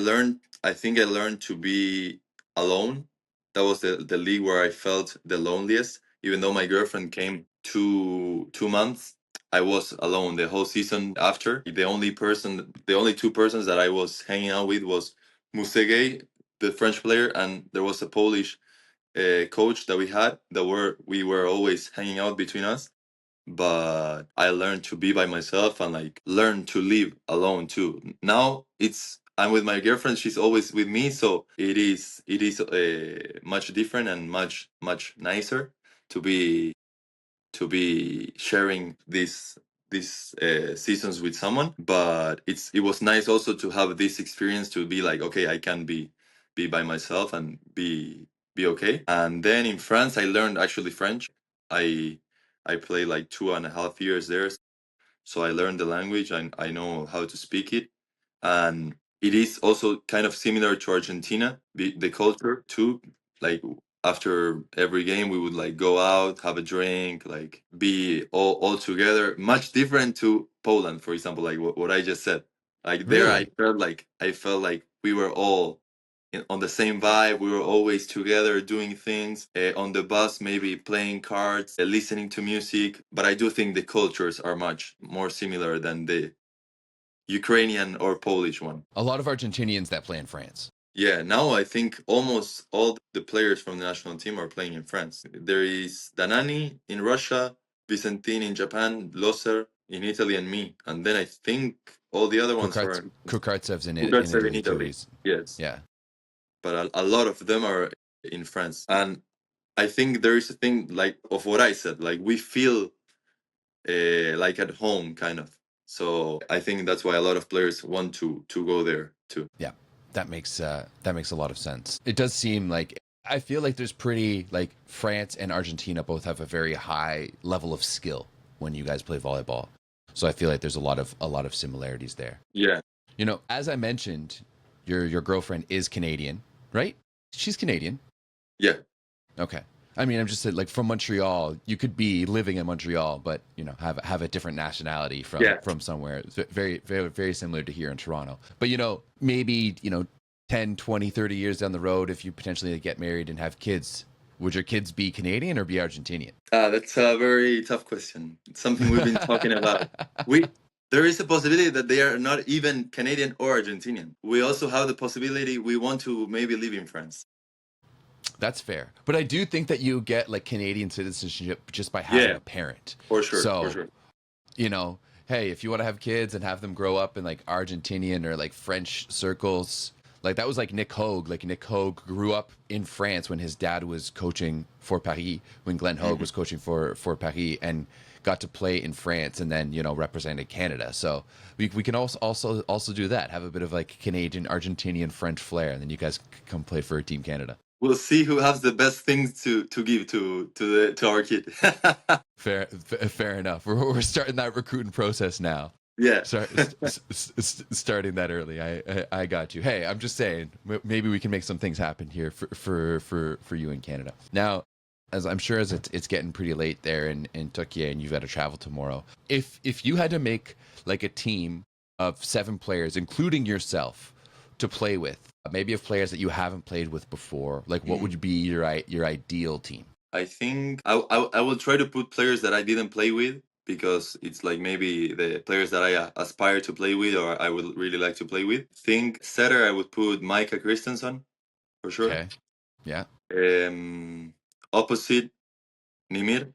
think I learned to be alone. That was the league where I felt the loneliest. Even though my girlfriend came 2 months, I was alone the whole season after. The only 2 persons that I was hanging out with was Musege, the French player, and there was a Polish coach that we were always hanging out between us. But I learned to be by myself and like learn to live alone too. Now I'm with my girlfriend; she's always with me, so it is much different and much nicer to be sharing these seasons with someone. But it was nice also to have this experience to be like, okay, I can be by myself and be okay. And then in France, I learned actually French. I played like 2.5 years there, so I learned the language and I know how to speak it. And it is also kind of similar to Argentina, the culture too. Like, after every game, we would like go out, have a drink, like be all together. Much different to Poland, for example, like what I just said. Like there,
Really?
I felt like we were all on the same vibe. We were always together doing things on the bus, maybe playing cards, listening to music. But I do think the cultures are much more similar than the Ukrainian or Polish one.
A lot of Argentinians that play in France.
Yeah, now I think almost all the players from the national team are playing in France. There is Danani in Russia, Vicentin in Japan, Loser in Italy, and me. And then I think all the other ones are
Kukartsev's in
Kukartsev in
Italy too.
Italy. Yes.
Yeah.
But a lot of them are in France. And I think there is a thing like of what I said, like we feel like at home, kind of. So I think that's why a lot of players want to go there too.
Yeah, that makes a lot of sense. It does seem like, I feel like there's pretty, like, France and Argentina both have a very high level of skill when you guys play volleyball. So I feel like there's a lot of similarities there.
Yeah.
As I mentioned, your girlfriend is Canadian, right? She's Canadian.
Yeah.
Okay. I mean, I'm just saying, like, from Montreal, you could be living in Montreal, but have a different nationality from somewhere. It's very, very, very similar to here in Toronto. But maybe 10, 20, 30 years down the road, if you potentially get married and have kids, would your kids be Canadian or be Argentinian?
That's a very tough question. It's something we've been talking about. There is a possibility that they are not even Canadian or Argentinian. We also have the possibility we want to maybe live in France.
That's fair. But I do think that you get like Canadian citizenship just by having a parent.
For sure.
So,
for sure.
Hey, if you want to have kids and have them grow up in like Argentinian or like French circles, Like that was like Nick Hogue. Like Nick Hogue grew up in France when his dad was coaching for Paris, when Glenn Hogue was coaching for Paris, and got to play in France, and then represented Canada. So we can also do that. Have a bit of like Canadian, Argentinian, French flair, and then you guys come play for Team Canada.
We'll see who has the best things to give to our kid.
Fair enough. We're starting that recruiting process now.
Yeah.
Starting that early. I got you. Hey, I'm just saying, maybe we can make some things happen here for you in Canada. Now, as I'm sure as it's getting pretty late there in Turkey, and you've got to travel tomorrow. If you had to make like a team of 7 players, including yourself, to play with, maybe of players that you haven't played with before, like what would be your ideal team?
I think I will try to put players that I didn't play with, because it's like maybe the players that I aspire to play with, or I would really like to play with. Think setter, I would put Micah Christensen for sure.
Okay. Yeah.
Opposite, Nimir.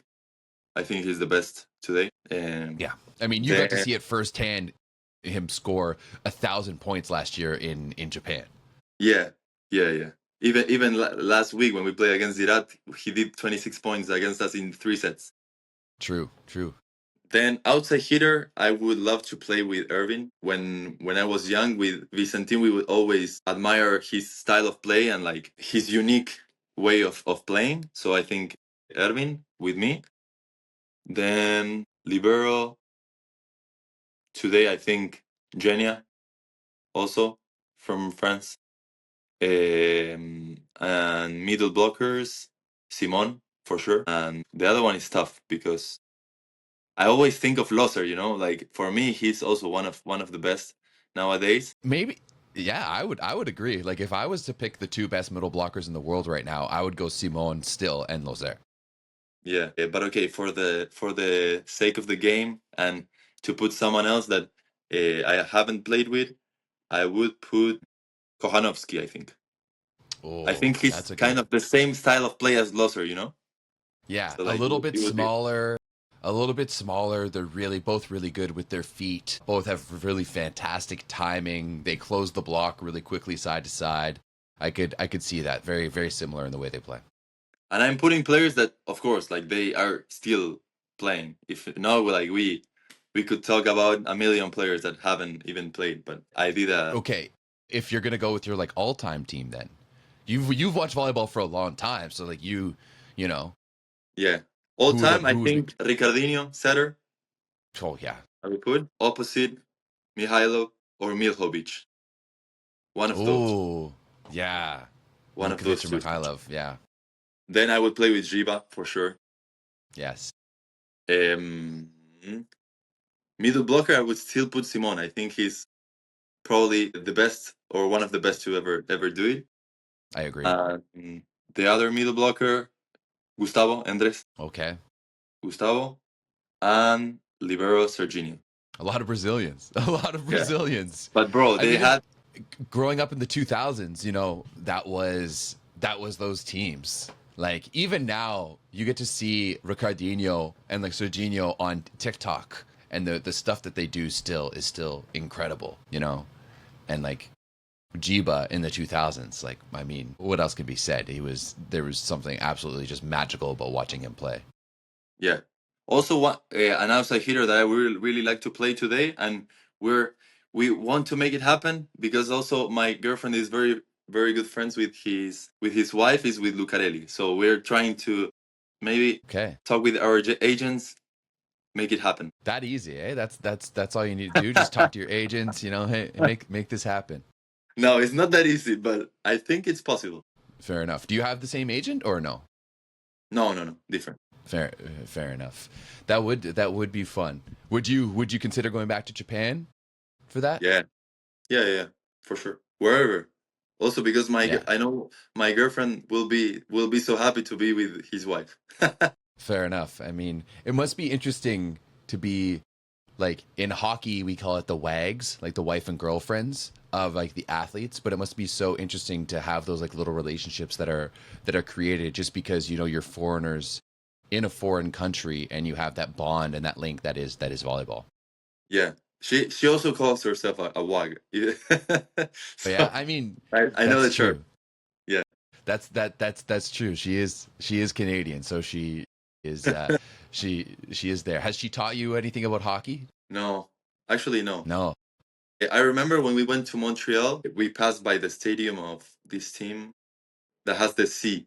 I think he's the best today.
Yeah. I mean, you got to see it firsthand, him score 1,000 points last year in Japan.
Yeah. Even last week when we played against Zirat, he did 26 points against us in 3 sets.
True.
Then outside hitter, I would love to play with Irvin. When I was young with Vicentin, we would always admire his style of play and like his unique way of playing. So I think Irvin with me. Then libero. Today I think Genia, also from France. And middle blockers, Simon for sure. And the other one is tough because I always think of Loser, like for me, he's also one of the best nowadays.
Maybe, yeah, I would agree. Like if I was to pick the 2 best middle blockers in the world right now, I would go Simon still and Loser.
Yeah, but okay, for the sake of the game and to put someone else that I haven't played with, I would put Kohanovsky. I think.
Oh,
I think he's kind of the same style of play as Loser,
Yeah,
so, like,
a little bit smaller. A little bit smaller. They're both really good with their feet. Both have really fantastic timing. They close the block really quickly side to side. I could see that. Very, very similar in the way they play.
And I'm putting players that, of course, like they are still playing. If no, like we could talk about a million players that haven't even played, but I did a...
Okay, if you're gonna go with your like all-time team, then you've watched volleyball for a long time, so like you know.
Yeah. All time, I think Ricardinho, setter.
Oh, yeah.
I would put opposite Mihailov or Milhovic. One of those.
Oh, yeah.
One of those two.
Mikhailov, yeah.
Then I would play with Jiba for sure.
Yes.
Middle blocker, I would still put Simon. I think he's probably the best or one of the best to ever do it.
I agree.
The other middle blocker, Gustavo Endres.
Okay.
Gustavo. And libero Serginho.
A lot of Brazilians. Yeah.
But bro, they had...
Growing up in the 2000s, that was those teams. Like even now, you get to see Ricardinho and like Serginho on TikTok, and the stuff that they do is still incredible, and like Jiba in the 2000s. Like, I mean, what else can be said? There was something absolutely just magical about watching him play.
Yeah. Also, an outside hitter that I would really like to play today, and we want to make it happen because also my girlfriend is very, very good friends with his wife, is with Lucarelli. So we're trying to maybe talk with our agents, make it happen.
That easy, eh? That's all you need to do. Just talk to your agents, hey, make this happen.
No, it's not that easy, but I think it's possible.
Fair enough. Do you have the same agent or no?
No, different.
Fair enough. That would be fun. Would you consider going back to Japan for that?
Yeah, for sure. Wherever. Also because I know my girlfriend will be so happy to be with his wife.
Fair enough. I mean, it must be interesting to be like in hockey we call it the wags, like the wife and girlfriends of like the athletes, but it must be so interesting to have those like little relationships that are created just because you're foreigners in a foreign country and you have that bond and that link that is volleyball.
Yeah. She also calls herself a wag.
But yeah,
So
I mean,
I know
that's
the term.
true.
Yeah.
That's true. She is Canadian, so is she is there. Has she taught you anything about hockey?
No, actually, no.
No.
I remember when we went to Montreal, we passed by the stadium of this team that has the C,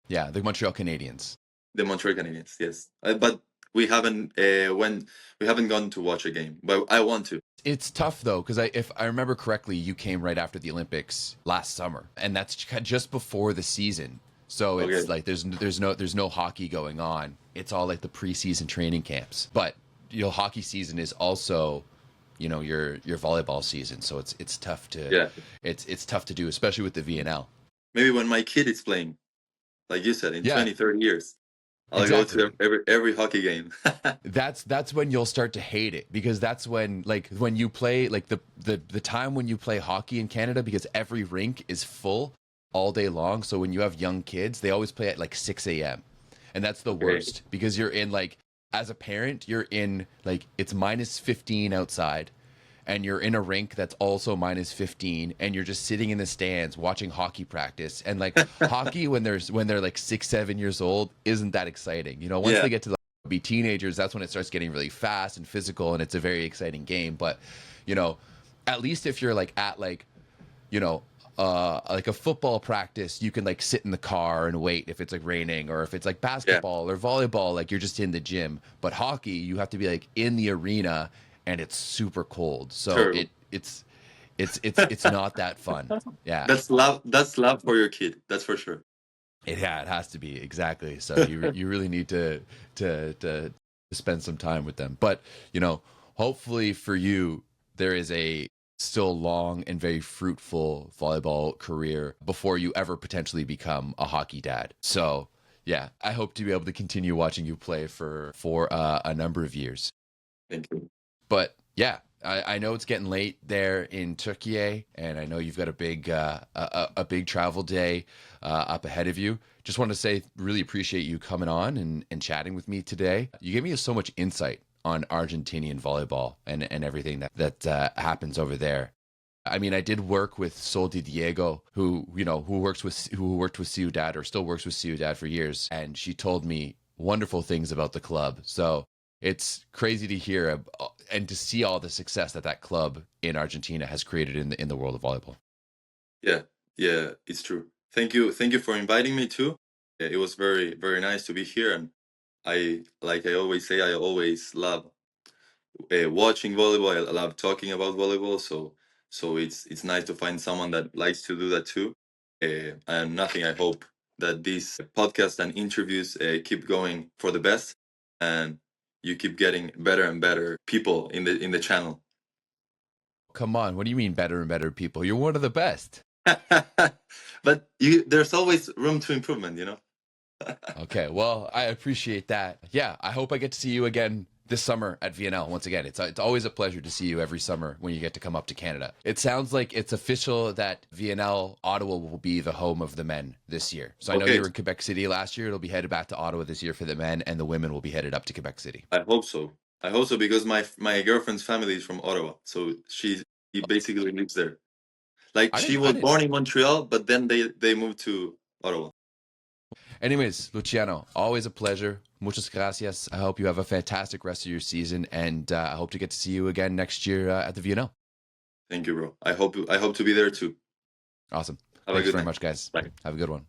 Yeah, the Montreal Canadiens.
the Montreal Canadiens. Yes, but we haven't gone to watch a game, but I want to.
It's tough though, because if I remember correctly, you came right after the Olympics last summer, and that's just before the season. So it's
Okay,
like there's no hockey going on. It's all like the preseason training camps. But hockey season is also, your volleyball season. So it's tough to
yeah.
it's tough to do, especially with the VNL.
Maybe when my kid is playing, like you said, in
Yeah,
20, 30 years, I'll go to
exactly.
every hockey game.
That's when you'll start to hate it, because that's when you play, like the time when you play hockey in Canada, because every rink is full all day long. So when you have young kids, they always play at like 6 a.m. And that's the
Okay.
worst, because you're in, like, as a parent, you're in, like, it's -15 outside, and you're in a rink that's also -15, and you're just sitting in the stands watching hockey practice. And like, hockey when they're like 6, 7 years old isn't that exciting. Once
Yeah,
they get to be teenagers, that's when it starts getting really fast and physical, and it's a very exciting game. But you know at least if you're like at you know like a football practice, you can like sit in the car and wait if it's like raining, or if it's like
yeah,
basketball or volleyball, like you're just in the gym. But hockey, you have to be like in the arena, and it's super cold, so
terrible.
it's not that fun. Yeah.
That's love. That's love for your kid. That's for sure.
It has to be, exactly. So you really need to spend some time with them. But hopefully for you, there is a still long and very fruitful volleyball career before you ever potentially become a hockey dad. So yeah, I hope to be able to continue watching you play for a number of years.
Thank you.
But yeah, I know it's getting late there in Turkey, and I know you've got a big travel day up ahead of you. Just want to say, really appreciate you coming on and chatting with me today. You gave me so much insight on Argentinian volleyball and everything that happens over there. I mean, I did work with Sol Di Diego, who worked with Ciudad, or still works with Ciudad for years, and she told me wonderful things about the club. So it's crazy to hear and to see all the success that club in Argentina has created in the world of volleyball.
Yeah, yeah, it's true. Thank you for inviting me too. It was very, very nice to be here, and like I always say, I always love watching volleyball. I love talking about volleyball. So it's nice to find someone that likes to do that too. And nothing. I hope that these podcasts and interviews keep going for the best, and you keep getting better and better people in the channel.
Come on, what do you mean better and better people? You're one of the best.
But there's always room to improvement.
Okay, well, I appreciate that. Yeah, I hope I get to see you again this summer at VNL once again. It's always a pleasure to see you every summer when you get to come up to Canada. It sounds like it's official that VNL Ottawa will be the home of the men this year. So I know you
Okay,
were in Quebec City last year. It'll be headed back to Ottawa this year for the men, and the women will be headed up to Quebec City.
I hope so. I hope so because my girlfriend's family is from Ottawa, so she basically lives there. Like
I
she
didn't I
was
didn't
born in Montreal, but then they moved to Ottawa.
Anyways, Luciano, always a pleasure. Muchas gracias. I hope you have a fantastic rest of your season, and I hope to get to see you again next year at the VNL.
Thank you, bro. I hope to be there too.
Awesome.
Have a
Thanks
good
very
night.
much, guys.
Bye.
Have a good one.